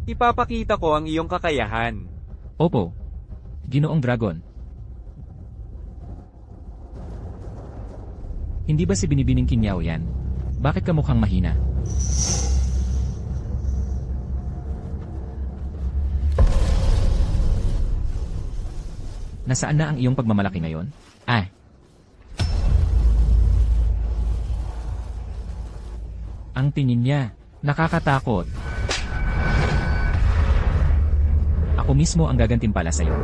Ipapakita ko ang iyong kakayahan. opo. Ginoong Dragon. Hindi ba si Binibining King Yao yan? Bakit ka mukhang mahina? Nasaan na ang iyong pagmamalaki ngayon? Ang tingin niya, nakakatakot. Ako mismo ang gagantimpala sa'yo.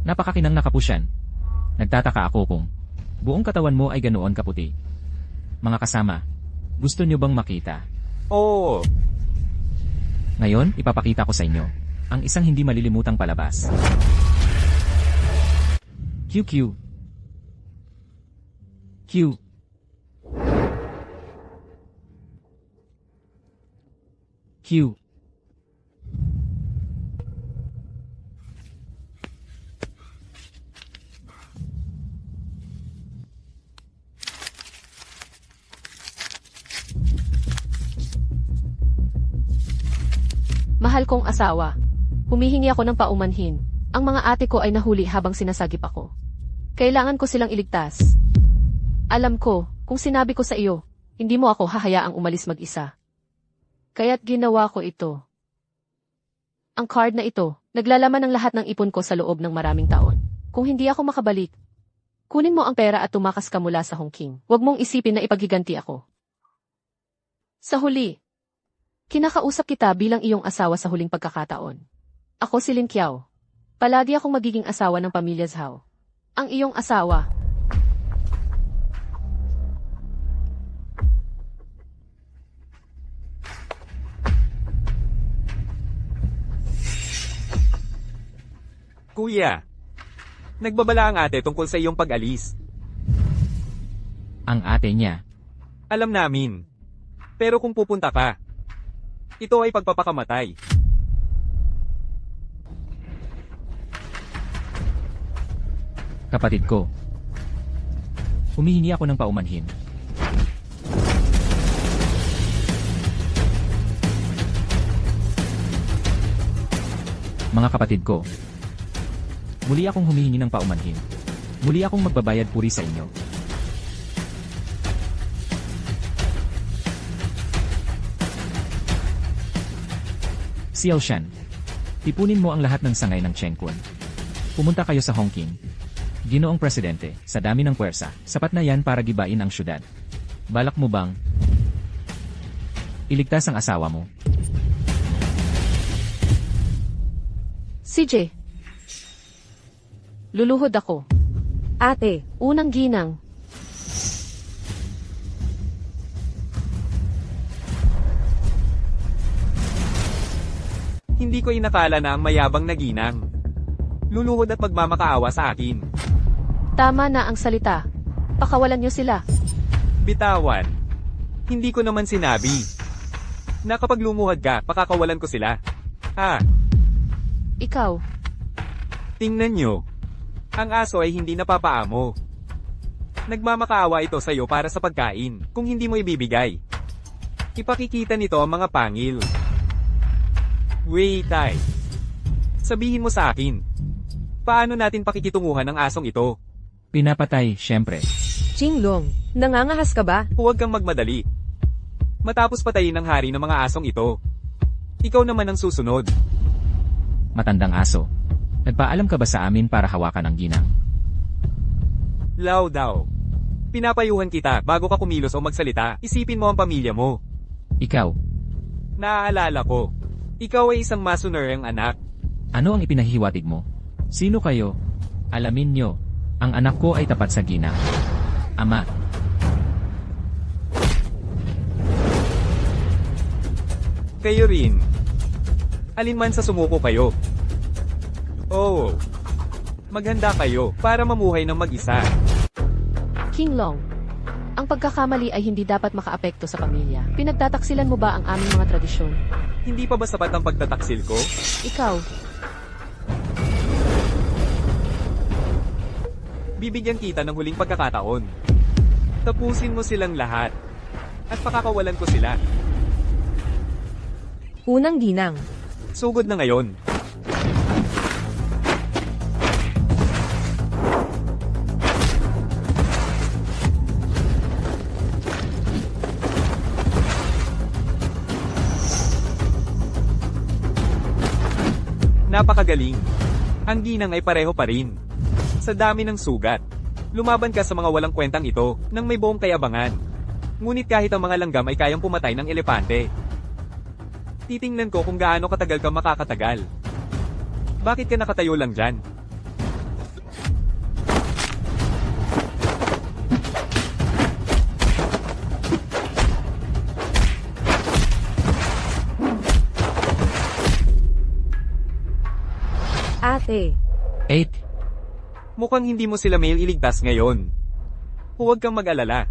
Napakakinang nakapusyan. Nagtataka ako kung buong katawan mo ay ganoon kaputi. Mga kasama, gusto niyo bang makita? Oo, Ngayon, ipapakita ko sa inyo ang isang hindi malilimutang palabas. QQ. Q. Q. Mahal kong asawa. Humihingi ako ng paumanhin. Ang mga ate ko ay nahuli habang sinasagip ako. Kailangan ko silang iligtas. Alam ko, kung sinabi ko sa iyo, hindi mo ako hahayaang umalis mag-isa. Kaya't ginawa ko ito. Ang card na ito, naglalaman ng lahat ng ipon ko sa loob ng maraming taon. Kung hindi ako makabalik, kunin mo ang pera at tumakas ka mula sa Hongqing. Huwag mong isipin na ipaghiganti ako. Sa huli, kinakausap kita bilang iyong asawa sa huling pagkakataon. Ako si Lin Qiao. Palagi akong magiging asawa ng pamilya Zhao. Ang iyong asawa. Kuya, nagbabala ang ate tungkol sa iyong pag-alis. Ang ate niya. Alam namin. Pero kung pupunta ka, ito ay pagpapakamatay. Kapatid ko. Humihingi ako ng paumanhin. Mga kapatid ko. Muli akong humihingi ng paumanhin. Muli akong magbabayad puri sa inyo. Xiao Shan. Tipunin mo ang lahat ng sangay ng Chengkun. Pumunta kayo sa Hongqing. Ginoong Presidente, sa dami ng puwersa, sapat na yan para gibain ang syudad. Balak mo bang iligtas ang asawa mo? CJ. Luluhod ako. Ate, Unang ginang. Hindi ko inakala na ang mayabang na ginang. Luluhod at magmamakaawa sa akin. Tama na ang salita. Pakawalan niyo sila. Bitawan. Hindi ko naman sinabi na kapag lumuhad ka, pakakawalan ko sila. Ikaw. Tingnan nyo. Ang aso ay hindi napapaamo. Nagmamakaawa ito sa'yo para sa pagkain, kung hindi mo ibibigay. Ipakikita nito ang mga pangil. Wait, tay. Sabihin mo sa akin, paano natin pakikitunguhan ang asong ito? Pinapatay, syempre. Qinglong, nangangahas ka ba? Huwag kang magmadali. Matapos patayin ng hari ng mga asong ito, ikaw naman ang susunod. Matandang aso. Nagpaalam ka ba sa amin para hawakan ang ginang? Lao daw. Pinapayuhan kita bago ka kumilos o magsalita, isipin mo ang pamilya mo. Ikaw. Naaalala ko, ikaw ay isang masunerang anak. Ano ang ipinahiwatig mo? Sino kayo? Alamin nyo, ang anak ko ay tapat sa ginang. Ama. Kayo rin. Alinman sa sumuko kayo. Oh, maghanda kayo para mamuhay ng mag-isa. King Long. Ang pagkakamali ay hindi dapat makaapekto sa pamilya. Pinagtataksilan mo ba ang aming mga tradisyon? Hindi pa ba sapat ang pagtataksil ko? Ikaw. Bibigyan kita ng huling pagkakataon. Tapusin mo silang lahat. At pakakawalan ko sila. Unang ginang. Sugod na ngayon. Napakagaling. Ang ginang ay pareho pa rin. Sa dami ng sugat. Lumaban ka sa mga walang kwentang ito, nang may buong kayabangan. Ngunit kahit ang mga langgam ay kayang pumatay ng elepante. Titingnan ko kung gaano katagal ka makakatagal. Bakit ka nakatayo lang dyan? Ate, 8. Mukhang hindi mo sila mail iligtas ngayon. Huwag kang mag-alala.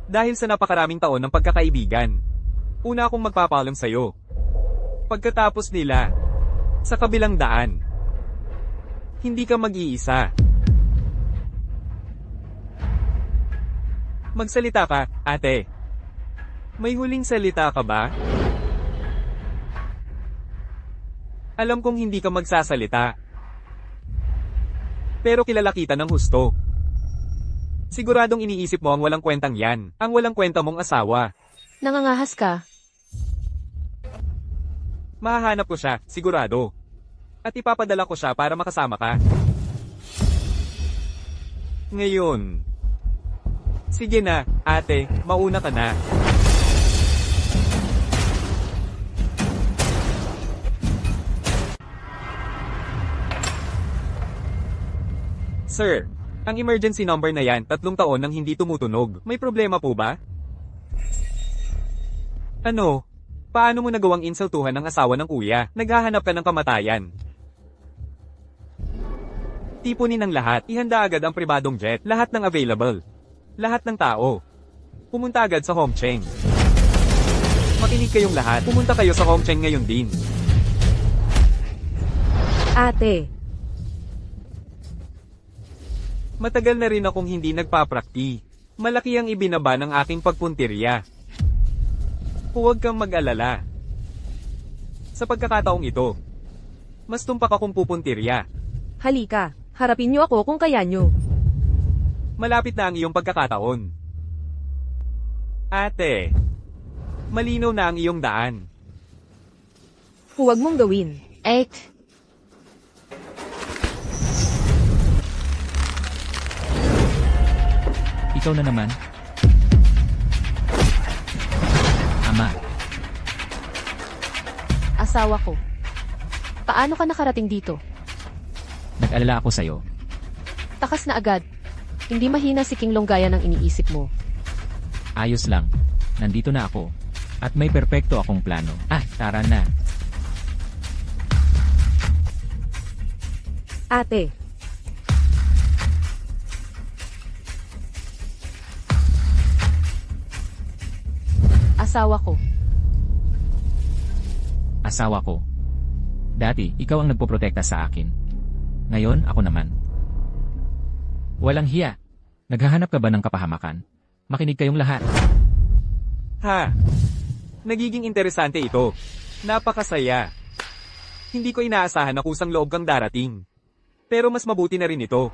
Dahil sa napakaraming taon ng pagkakaibigan, una akong magpapaalam sa'yo. Pagkatapos nila, sa kabilang daan, hindi ka mag-iisa. Magsalita ka, ate. May huling salita ka ba? Alam kong hindi ka magsasalita. Pero kilala kita ng husto. Siguradong iniisip mo ang walang kwentang yan, ang walang kwenta mong asawa. Nangangahas ka. Mahahanap ko siya, sigurado. At ipapadala ko siya para makasama ka. Ngayon. Sige na, ate, mauna ka na. Sir, ang emergency number na yan 3 taon nang hindi tumutunog. May problema po ba? Ano? Paano mo nagawang insultuhan ng asawa ng kuya? Naghahanap ka ng kamatayan. Tipunin ng lahat, ihanda agad ang pribadong jet, lahat ng available. Lahat ng tao. Pumunta agad sa Hongcheng. Makinig kayong lahat, pumunta kayo sa Hongcheng ngayon din. Ate, Matagal na rin akong hindi nagpaprakti. Malaki ang ibinaba ng aking pagpuntirya. Huwag kang mag-alala. Sa pagkakataong ito, mas tumpak akong pupuntirya. halika. Harapin niyo ako kung kaya niyo. Malapit na ang iyong pagkakataon. Ate, malinaw na ang iyong daan. Huwag mong gawin. Ikaw na naman. Ama, Asawa ko. Paano ka nakarating dito? nag-alala ako sa'yo. Takas na agad. Hindi mahina si King Long gaya ng iniisip mo. Ayos lang. Nandito na ako. At may perpekto akong plano. Tara na. Ate, Asawa ko. Asawa ko. Dati, ikaw ang nagpoprotekta sa akin. Ngayon, ako naman. Walang hiya. Naghahanap ka ba ng kapahamakan? Makinig kayong lahat. Ha? Nagiging interesante ito. Napakasaya. Hindi ko inaasahan na kusang loob kang darating. Pero mas mabuti na rin ito.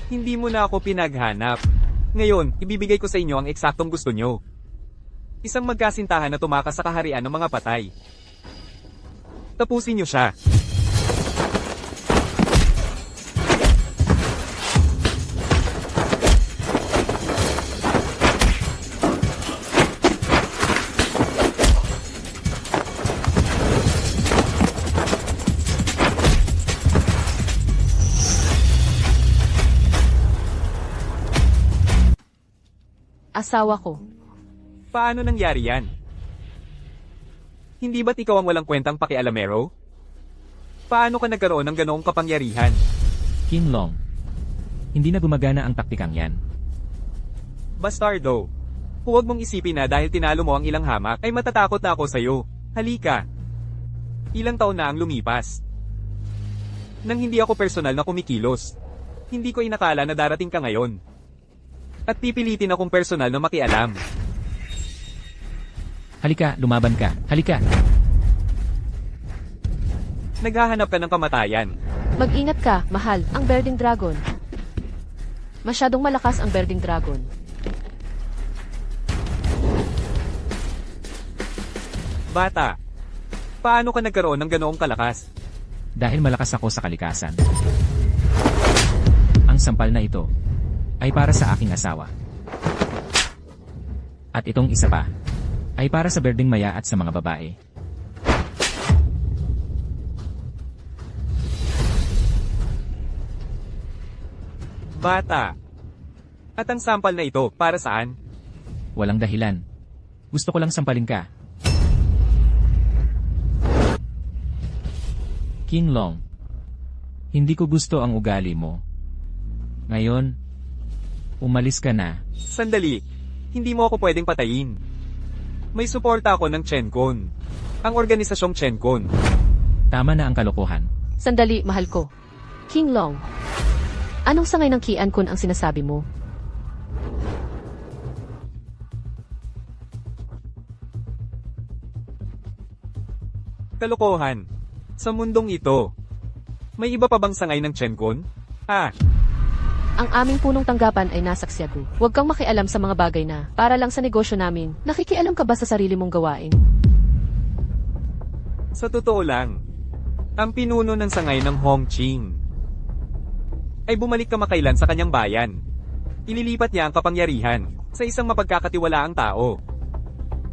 Hindi mo na ako pinaghanap. Ngayon, ibibigay ko sa inyo ang eksaktong gusto nyo. Isang magkasintahan na tumakas sa kaharian ng mga patay. Tapusin nyo siya. Asawa ko. Paano nangyari yan? Hindi ba't ikaw ang walang kwentang pakialamero? Paano ka nagkaroon ng ganoong kapangyarihan? King Long. Hindi na gumagana ang taktikang yan. Bastardo. Huwag mong isipin na dahil tinalo mo ang ilang hamak ay matatakot na ako sa'yo. Halika. Ilang taon na ang lumipas. Nang hindi ako personal na kumikilos. Hindi ko inakala na darating ka ngayon. At pipilitin akong personal na makialam. Halika, lumaban ka. Halika. Naghahanap ka ng kamatayan. Mag-ingat ka, mahal, ang Berding Dragon. Masyadong malakas ang Berding Dragon. Bata. Paano ka nagkaroon ng ganoong kalakas? Dahil malakas ako sa kalikasan. Ang sampal na ito ay para sa aking asawa. At itong isa pa ay para sa Berding Maya at sa mga babae. Bata. At ang sampal na ito, para saan? Walang dahilan. Gusto ko lang sampalin ka. King Long. Hindi ko gusto ang ugali mo. Ngayon, umalis ka na. Sandali. Hindi mo ako pwedeng patayin. May suporta ako ng Chenkon. Ang organisasyong Chenkon. Tama na ang kalokohan. Sandali, mahal ko. King Long. Anong sangay ng Kian Kun ang sinasabi mo? Kalokohan. Sa mundong ito, may iba pa bang sangay ng Chenkon? Ang aming punong tanggapan ay nasa Xiagu. Huwag kang makialam sa mga bagay na, para lang sa negosyo namin, nakikialam ka ba sa sarili mong gawain? Sa totoo lang, ang pinuno ng sangay ng Hongqing ay bumalik kamakailan sa kanyang bayan. Ililipat niya ang kapangyarihan sa isang mapagkakatiwalaang tao.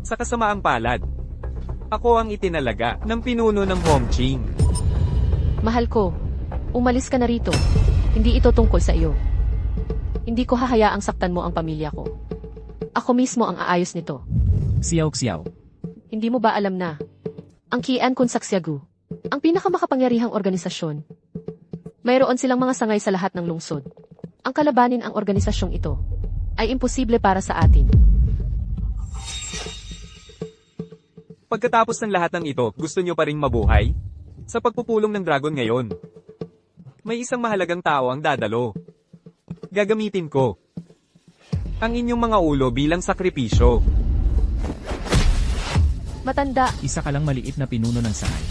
Sa kasamaang palad, ako ang itinalaga ng pinuno ng Hongqing. Mahal ko, umalis ka na rito. Hindi ito tungkol sa iyo. Hindi ko hahayaang saktan mo ang pamilya ko. Ako mismo ang aayos nito. Xiao. Hindi mo ba alam na ang Kian Kun Saksyagu, ang pinakamakapangyarihang organisasyon. Mayroon silang mga sangay sa lahat ng lungsod. Ang kalabanin ang organisasyong ito ay imposible para sa atin. Pagkatapos ng lahat ng ito, gusto nyo pa ring mabuhay? Sa pagpupulong ng dragon ngayon, may isang mahalagang tao ang dadalo. Gagamitin ko ang inyong mga ulo bilang sakripisyo. Matanda, Isa ka lang maliit na pinuno ng sangay.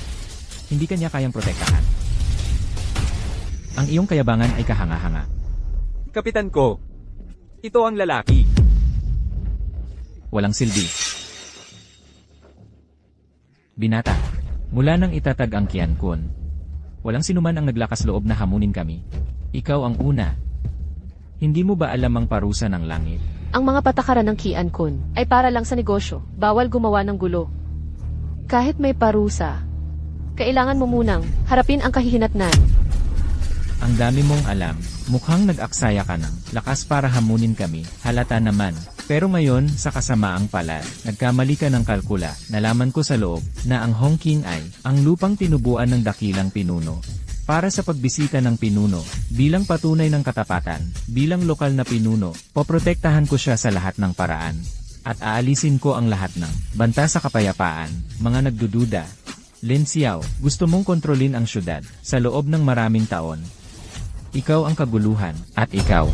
Hindi kanya kayang protektahan. Ang iyong kayabangan ay kahanga-hanga. Kapitan ko, ito ang lalaki. Walang silbi. Binata, mula nang itatag ang Kian Kun, walang sinuman ang naglakas loob na hamunin kami. Ikaw ang una. Hindi mo ba alam ang parusa ng langit? ang mga patakaran ng Kian Kun ay para lang sa negosyo. Bawal gumawa ng gulo. Kahit may parusa, kailangan mo munang harapin ang kahihinatnan. Ang dami mong alam, mukhang nag-aksaya ka ng lakas para hamunin kami, halata naman. Pero ngayon, sa kasamaang palad, nagkamali ka ng kalkula, nalaman ko sa loob, na ang Hongqing ay, ang lupang tinubuan ng dakilang pinuno. Para sa pagbisita ng pinuno, bilang patunay ng katapatan, bilang lokal na pinuno, poprotektahan ko siya sa lahat ng paraan. At aalisin ko ang lahat ng banta sa kapayapaan, mga nagdududa. Lin Xiao, gusto mong kontrolin ang syudad, sa loob ng maraming taon. Ikaw ang kaguluhan, at ikaw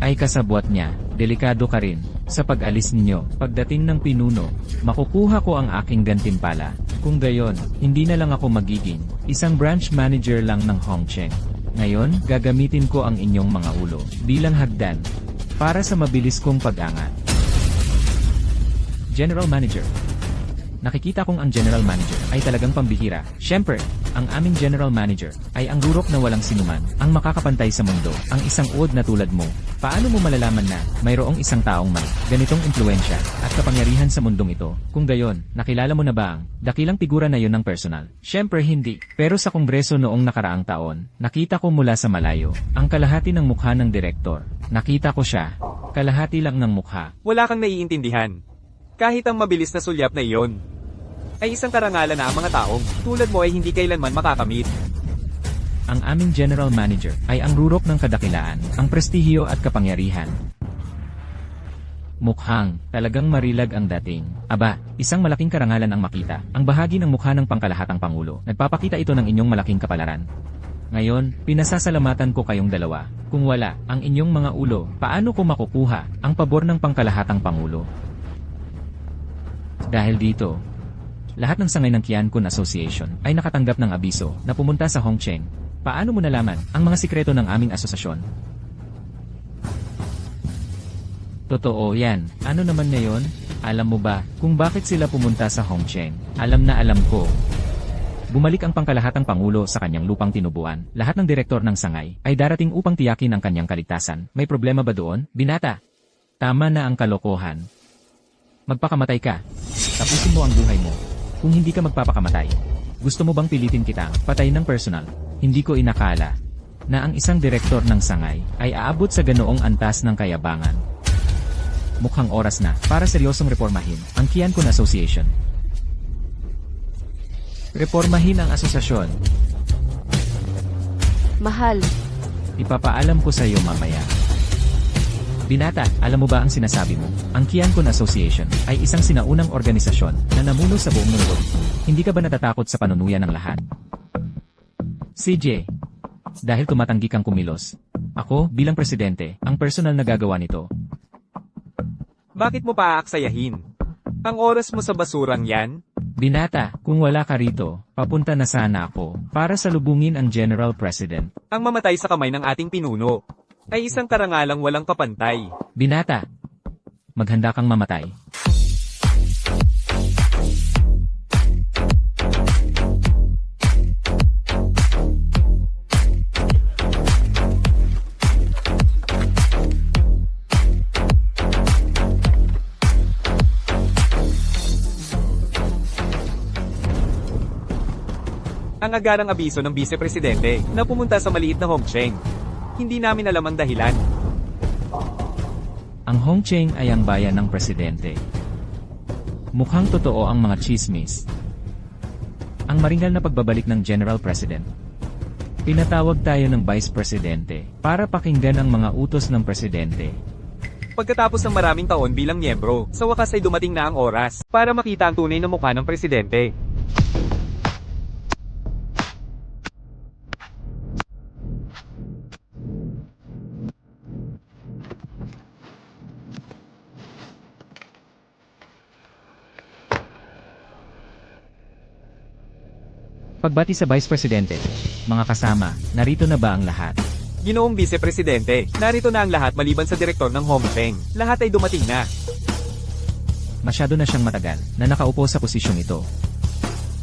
ay kasabwat niya, delikado ka rin. Sa pag-alis ninyo, pagdating ng pinuno, makukuha ko ang aking gantimpala. Kung gayon, hindi na lang ako magiging isang branch manager lang ng Hongcheng. Ngayon, gagamitin ko ang inyong mga ulo bilang hagdan para sa mabilis kong pag-angat. General Manager. Nakikita kong ang General Manager ay talagang pambihira. Siyempre, ang aming General Manager ay ang rurok na walang sinuman, ang makakapantay sa mundo, ang isang uod na tulad mo. Paano mo malalaman na mayroong isang taong may ganitong impluensya at kapangyarihan sa mundong ito? Kung gayon, nakilala mo na ba ang dakilang figura na yon ng personal? Siyempre hindi. Pero sa kongreso noong nakaraang taon, nakita ko mula sa malayo ang kalahati ng mukha ng direktor. Nakita ko siya, kalahati lang ng mukha. Wala kang naiintindihan. Kahit ang mabilis na sulyap na iyon, ay isang karangalan na ang mga taong tulad mo ay hindi kailanman makakamit. Ang aming General Manager ay ang rurok ng kadakilaan, ang prestihiyo at kapangyarihan. Mukhang talagang marilag ang dating. Aba, isang malaking karangalan ang makita, ang bahagi ng mukha ng pangkalahatang pangulo. Nagpapakita ito ng inyong malaking kapalaran. Ngayon, pinasasalamatan ko kayong dalawa. Kung wala ang inyong mga ulo, paano ko makukuha ang pabor ng pangkalahatang pangulo? Dahil dito, lahat ng sangay ng Kian Kun Association ay nakatanggap ng abiso na pumunta sa Hongcheng. Paano mo nalaman ang mga sikreto ng aming asosasyon? Totoo yan. Ano naman ngayon? Alam mo ba kung bakit sila pumunta sa Hongcheng? Alam na alam ko. Bumalik ang pangkalahatang pangulo sa kanyang lupang tinubuan. Lahat ng direktor ng sangay ay darating upang tiyakin ang kanyang kaligtasan. May problema ba doon? Binata, tama na ang kalokohan. Magpakamatay ka. Tapusin mo ang buhay mo. Kung hindi ka magpapakamatay, gusto mo bang pilitin kitang patay ng personal? Hindi ko inakala na ang isang direktor ng sangay ay aabot sa ganoong antas ng kayabangan. Mukhang oras na para seryosong reformahin ang Kian Kun Association. Reformahin ang asosasyon. Mahal, Ipapaalam ko sa iyo mamaya. Binata, alam mo ba ang sinasabi mo? Ang Kian Kun Association ay isang sinaunang organisasyon na namuno sa buong mundo. Hindi ka ba natatakot sa panunuyan ng lahat? CJ, dahil tumatanggi kang kumilos. Ako, bilang presidente, ang personal na gagawa nito. Bakit mo pa aaksayahin? Ang oras mo sa basurang yan? Binata, kung wala ka rito, papunta na sana ako para salubungin ang General President. Ang mamatay sa kamay ng ating pinuno ay isang karangalang walang kapantay. Binata, maghanda kang mamatay. Ang agarang abiso ng vice-presidente na pumunta sa maliit na Hongcheng Hindi namin alam ang dahilan. Ang Hongqing ay ang bayan ng presidente. Mukhang totoo ang mga chismis. Ang maringal na pagbabalik ng General President. Pinatawag tayo ng Vice Presidente para pakinggan ang mga utos ng Presidente. Pagkatapos ng maraming taon bilang miyembro, sa wakas ay dumating na ang oras para makita ang tunay na mukha ng presidente. Pagbati sa Vice Presidente. Mga kasama, narito na ba ang lahat? Ginoong Vice Presidente, narito na ang lahat maliban sa direktor ng Hongqing. Lahat ay dumating na. Masyado na siyang matagal na nakaupo sa posisyong ito.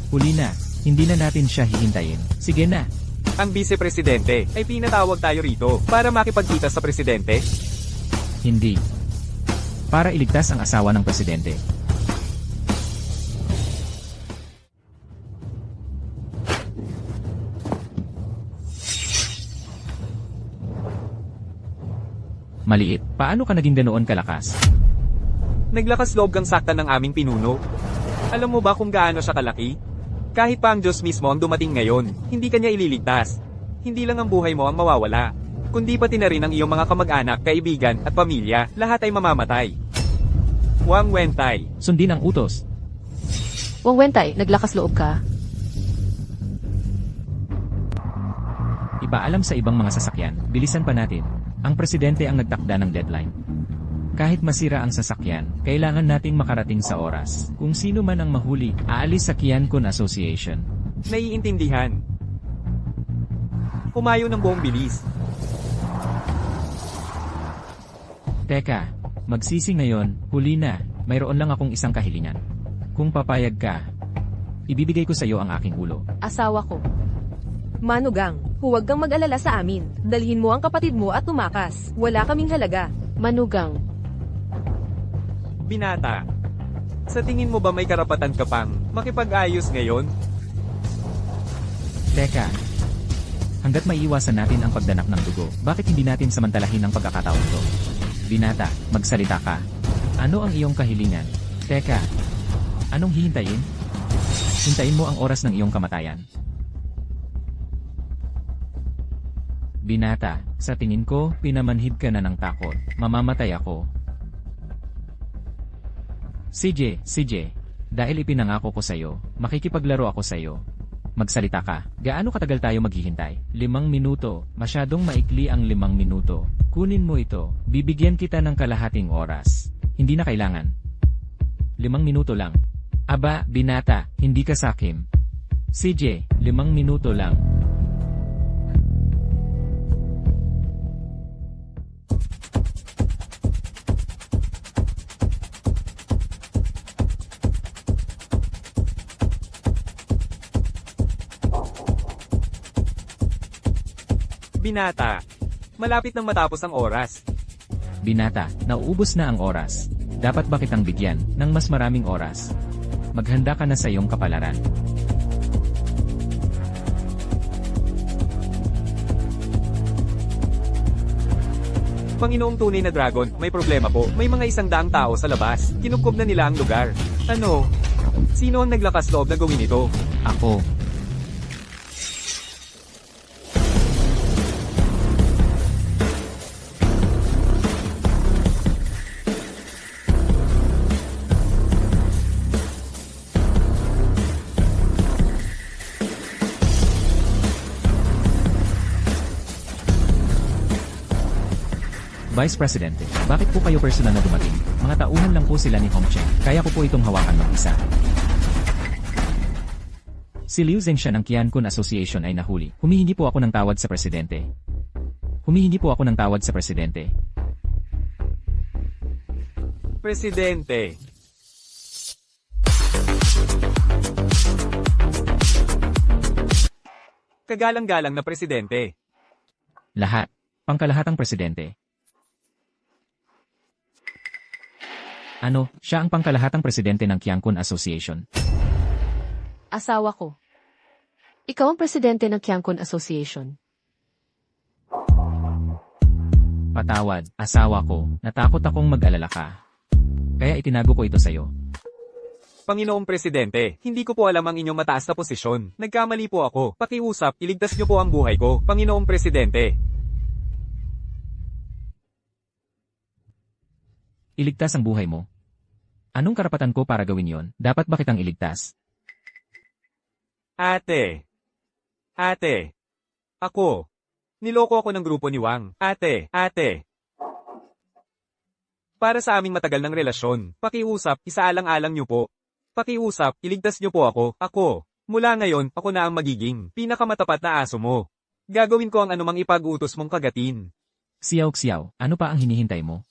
Huli na, hindi na natin siya hihintayin. Sige na. Ang Vice Presidente ay pinatawag tayo rito para makipagkita sa presidente. Hindi. Para iligtas ang asawa ng presidente. Maliit, paano ka naging ganoon kalakas? Naglakas loob kang saktan ng aming pinuno. Alam mo ba kung gaano siya kalaki? Kahit pa ang Diyos mismo ang dumating ngayon, hindi kanya ililigtas. Hindi lang ang buhay mo ang mawawala, kundi pati na rin ang iyong mga kamag-anak, kaibigan at pamilya, lahat ay mamamatay. Wang Wentay. Sundin ang utos. Wang Wentay, naglakas loob ka. Ipaalam sa ibang mga sasakyan, bilisan pa natin. Ang presidente ang nagtakda ng deadline. Kahit masira ang sasakyan, kailangan nating makarating sa oras. Kung sino man ang mahuli, aalis sa Qiankun Association. Naiintindihan. Kumayo ng buong bilis. Teka, magsisi ngayon, huli na, mayroon lang akong isang kahilingan. Kung papayag ka, ibibigay ko sa iyo ang aking ulo. Asawa ko. Manugang, huwag kang mag-alala sa amin. Dalhin mo ang kapatid mo at tumakas. Wala kaming halaga. Manugang. Binata. Sa tingin mo ba may karapatan ka pang makipag-ayos ngayon? Teka, hanggat maiiwasan natin ang pagdanap ng dugo, bakit hindi natin samantalahin ang pagkakataon to? Binata, magsalita ka. Ano ang iyong kahilingan? Teka, anong hihintayin? Hintayin mo ang oras ng iyong kamatayan. Binata, sa tingin ko, pinamanhid ka na ng takot. Mamamatay ako. CJ, dahil ipinangako ko sa'yo, makikipaglaro ako sa'yo. Magsalita ka. Gaano katagal tayo maghihintay? 5 minuto. Masyadong maikli ang 5 minuto. Kunin mo ito. Bibigyan kita ng kalahating oras. Hindi na kailangan. 5 minuto lang. Aba, binata, hindi ka sakim. CJ, 5 minuto lang. Binata. Malapit nang matapos ang oras. Binata, nauubos na ang oras. Dapat ba kitang bigyan ng mas maraming oras? Maghanda ka na sa iyong kapalaran. Panginoong tunay na dragon, may problema po. May mga 100 tao sa labas. Kinubkob na nila ang lugar. Ano? Sino ang naglakas loob na gawin ito? Ako. Vice Presidente, bakit po kayo personal na dumating? Mga tauhan lang po sila ni Hongqing, kaya ko po itong hawakan mag-isa. Si Liu Zhengshan ng Qiankun Association ay nahuli. Humihingi po ako ng tawad sa presidente. Humihingi po ako ng tawad sa presidente. Presidente. Kagalang-galang na presidente. Lahat. Pangkalahatang presidente. Ano, siya ang pangkalahatang presidente ng Qiankun Association. Asawa ko. Ikaw ang presidente ng Qiankun Association. Patawad, asawa ko, natakot akong mag-alala ka. Kaya itinago ko ito sa'yo. Panginoong Presidente, hindi ko po alam ang inyong mataas na posisyon. Nagkamali po ako. Pakiusap, iligtas niyo po ang buhay ko, Panginoong Presidente. Iligtas ang buhay mo. Anong karapatan ko para gawin yon? Dapat ba kitang iligtas? Ate. Ako. Niloko ako ng grupo ni Wang. Ate. Para sa aming matagal ng relasyon, pakiusap, isaalang-alang niyo po. Pakiusap, iligtas niyo po ako. Ako. Mula ngayon, ako na ang magiging pinakamatapat na aso mo. Gagawin ko ang anumang ipag-utos mong kagatin. Xiao, ano pa ang hinihintay mo?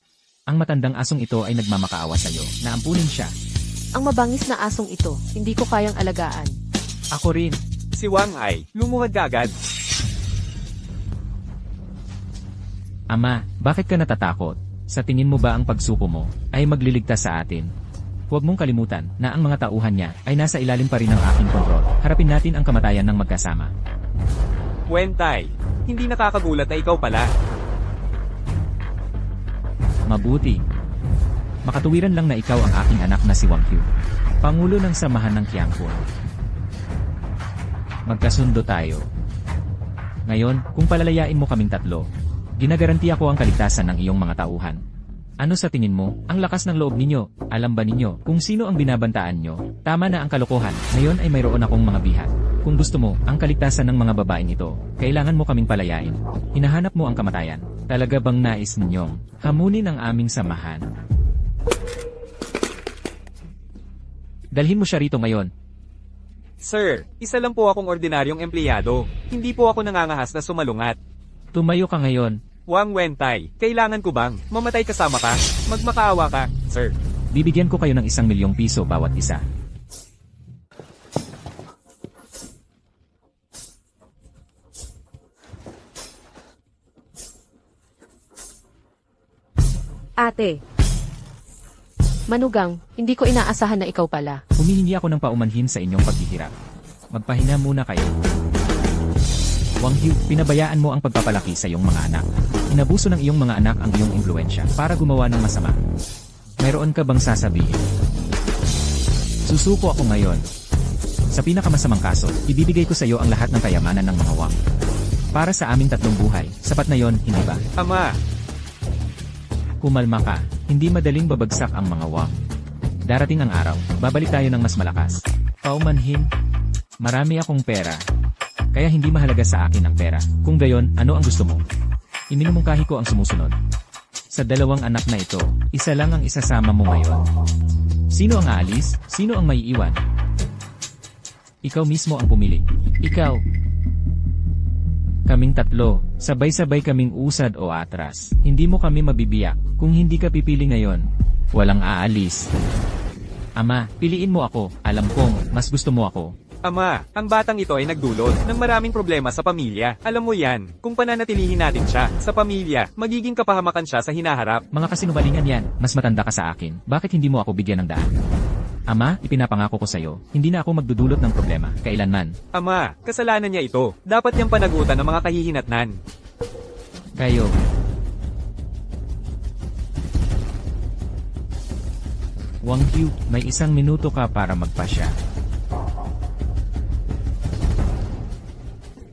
Ang matandang asong ito ay nagmamakaawa sa'yo, na ampunin siya. Ang mabangis na asong ito, hindi ko kayang alagaan. Ako rin. Si Wang ay lumuhad agad. Ama, bakit ka natatakot? Sa tingin mo ba ang pagsuko mo ay magliligtas sa atin? Huwag mong kalimutan na ang mga tauhan niya ay nasa ilalim pa rin ng aking kontrol. Harapin natin ang kamatayan ng magkasama. Wentay, hindi nakakagulat na ikaw pala. Mabuti. Makatuwiran lang na ikaw ang aking anak na si Wang Hu, Pangulo ng Samahan ng Qiangfun. Magkasundo tayo. Ngayon, kung palalayain mo kaming tatlo, ginagaranti ako ang kaligtasan ng iyong mga tauhan. Ano sa tingin mo, ang lakas ng loob ninyo? Alam ba ninyo kung sino ang binabantaan nyo? Tama na ang kalokohan, ngayon ay mayroon akong mga bihat. Kung gusto mo, ang kaligtasan ng mga babaeng ito, kailangan mo kaming palayain. Hinahanap mo ang kamatayan. Talaga bang nais ninyong hamunin ang aming samahan? Dalhin mo siya rito ngayon. Sir, isa lang po akong ordinaryong empleyado. Hindi po ako nangangahas na sumalungat. Tumayo ka ngayon. Wang Wentay, kailangan ko bang mamatay kasama ka? Magmakaawa ka, sir. Bibigyan ko kayo ng 1,000,000 piso bawat isa. Ate, Manugang, hindi ko inaasahan na ikaw pala. Humihingi ako ng paumanhin sa inyong paghihirap. Magpahinga muna kayo. Wang Hu, pinabayaan mo ang pagpapalaki sa iyong mga anak. Inabuso ng iyong mga anak ang iyong impluensya para gumawa ng masama. Mayroon ka bang sasabihin? Susuko ako ngayon. Sa pinakamasamang kaso, ibibigay ko sa iyo ang lahat ng kayamanan ng mga Wang. Para sa aming tatlong buhay, sapat na yon, hindi ba? Ama, Kumalma ka, hindi madaling babagsak ang mga Wang. Darating ang araw, babalik tayo ng mas malakas. Paumanhin, marami akong pera. Kaya hindi mahalaga sa akin ang pera. Kung gayon, ano ang gusto mo? Iminumungkahi ko ang sumusunod. Sa dalawang anak na ito, isa lang ang isasama mo ngayon. Sino ang aalis? Sino ang maiiwan? Ikaw mismo ang pumili. Ikaw. Kaming tatlo, sabay-sabay kaming usad o atras. Hindi mo kami mabibiyak. Kung hindi ka pipili ngayon, walang aalis. Ama, piliin mo ako. Alam kong, mas gusto mo ako. Ama, ang batang ito ay nagdulot ng maraming problema sa pamilya. Alam mo yan, kung pananatilihin natin siya sa pamilya, magiging kapahamakan siya sa hinaharap. Mga kasinungalingan yan, mas matanda ka sa akin. Bakit hindi mo ako bigyan ng daan? Ama, ipinapangako ko sa'yo, hindi na ako magdudulot ng problema, kailanman. Ama, kasalanan niya ito. Dapat niyang panagutan ng mga kahihinatnan. Kayo. Wang Hu, may 1 minuto ka para magpasya.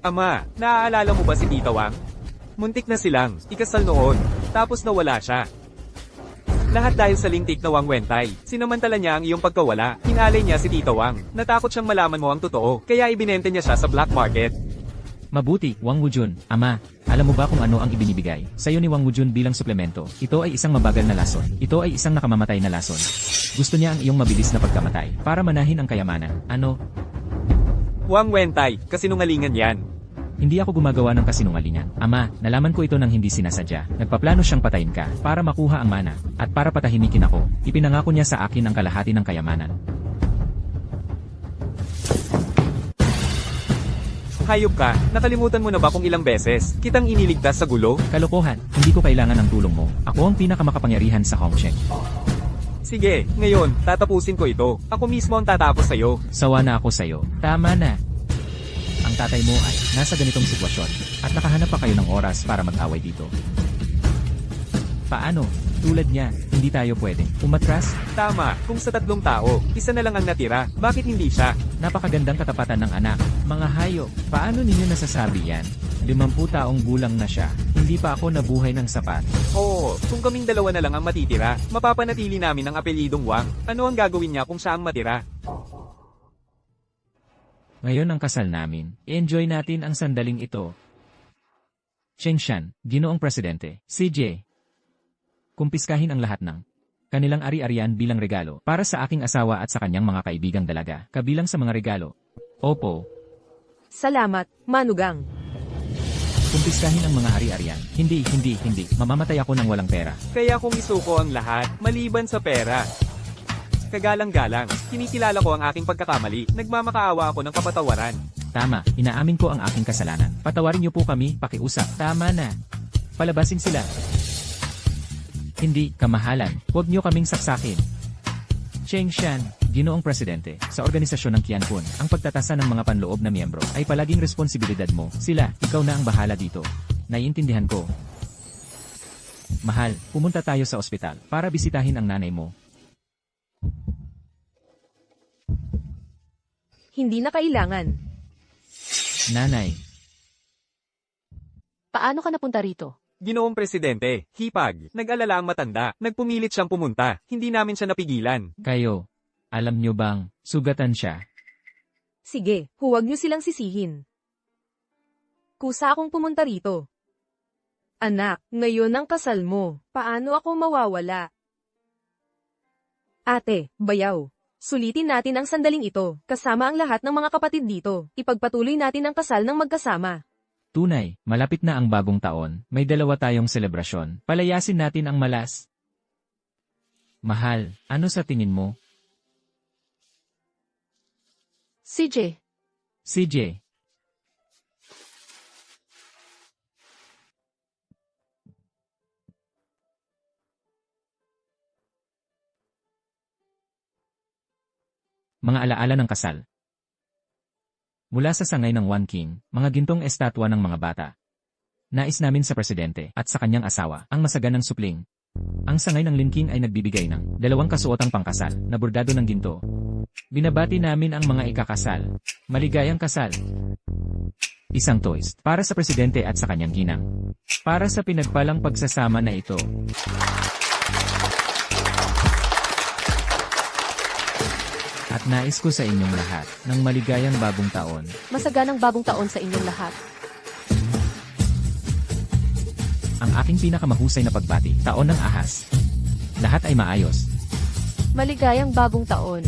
Ama, naaalala mo ba si Tita Wang? Muntik na silang ikasal noon, tapos nawala siya. Lahat dahil sa lintik na Wang Wentay. Sinamantala niya ang iyong pagkawala. Hinalay niya si Tita Wang. Natakot siyang malaman mo ang totoo, kaya ibinente niya siya sa black market. Mabuti, Wang Wujun. Ama, alam mo ba kung ano ang ibinibigay sa'yo ni Wang Wujun bilang suplemento? Ito ay isang mabagal na lason. Ito ay isang nakamamatay na lason. Gusto niya ang iyong mabilis na pagkamatay para manahin ang kayamanan. Ano? Wang Wentay, kasinungalingan yan. Hindi ako gumagawa ng kasinungalingan. Ama, nalaman ko ito nang hindi sinasadya. Nagpaplano siyang patayin ka para makuha ang mana at para patahimikin ako. Ipinangako niya sa akin ang kalahati ng kayamanan. Hayop ka, nakalimutan mo na ba kung ilang beses kitang iniligtas sa gulo? Kalokohan, hindi ko kailangan ng tulong mo. Ako ang pinakamakapangyarihan sa Hongsheng. Sige, ngayon, tatapusin ko ito. Ako mismo ang tatapos sa'yo. Sawa na ako sa'yo. Tama na. Ang tatay mo ay nasa ganitong sitwasyon at nakahanap pa kayo ng oras para mag-away dito. Paano? Tulad niya, hindi tayo pwedeng umatras? Tama, kung sa 3 tao, isa na lang ang natira, bakit hindi siya? Napakagandang katapatan ng anak. Mga hayop, paano ninyo nasasabi yan? 50 taong gulang na siya. Hindi pa ako nabuhay ng sapat. Oo, kung kaming dalawa na lang ang matitira, mapapanatili namin ang apelyidong Wang. Ano ang gagawin niya kung siya ang matira? Ngayon ang kasal namin. Enjoy natin ang sandaling ito. Chengshan, Ginoong Presidente, CJ. Kumpiskahin ang lahat ng kanilang ari-arian bilang regalo para sa aking asawa at sa kanyang mga kaibigang dalaga, kabilang sa mga regalo. Opo, Salamat, Manugang. kumpiskahin ang mga ari-arian. Hindi. Mamamatay ako ng walang pera. Kaya kung isuko ang lahat, maliban sa pera. Kagalang-galang, kinikilala ko ang aking pagkakamali, nagmamakaawa ako ng kapatawaran. Tama, inaamin ko ang aking kasalanan. Patawarin niyo po kami, pakiusap. Tama na. Palabasin sila. Hindi, kamahalan. Huwag niyo kaming saksakin. Chengshan, Ginoong Presidente, sa organisasyon ng Qianpun, ang pagtatasa ng mga panloob na miyembro ay palaging responsibilidad mo. Sila, ikaw na ang bahala dito. Naiintindihan ko. Mahal, pumunta tayo sa ospital para bisitahin ang nanay mo. Hindi na kailangan. Nanay, Paano ka napunta rito? Ginoong Presidente, hipag, nag-alala ang matanda, nagpumilit siyang pumunta, hindi namin siya napigilan. kayo, alam niyo bang, sugatan siya? Sige, huwag niyo silang sisihin. Kusa akong pumunta rito. Anak, ngayon ang kasal mo. Paano ako mawawala? Ate, bayaw. Sulitin natin ang sandaling ito, kasama ang lahat ng mga kapatid dito. Ipagpatuloy natin ang kasal ng magkasama. Tunay, malapit na ang bagong taon, may 2 tayong selebrasyon. Palayasin natin ang malas. Mahal, ano sa tingin mo? CJ, CJ, mga alaala ng kasal. Mula sa sangay ng One King, mga gintong estatwa ng mga bata. Nais namin sa presidente at sa kanyang asawa ang masaganang supling. Ang sangay ng Lin King ay nagbibigay ng 2 kasuotang pangkasal na bordado ng ginto. Binabati namin ang mga ikakasal. Maligayang kasal. Isang toast para sa presidente at sa kanyang ginang. Para sa pinagpalang pagsasama na ito. At nais ko sa inyong lahat ng maligayang bagong taon. masaganang bagong taon sa inyong lahat. Ang aking pinakamahusay na pagbati, taon ng ahas. Lahat ay maayos. Maligayang bagong taon.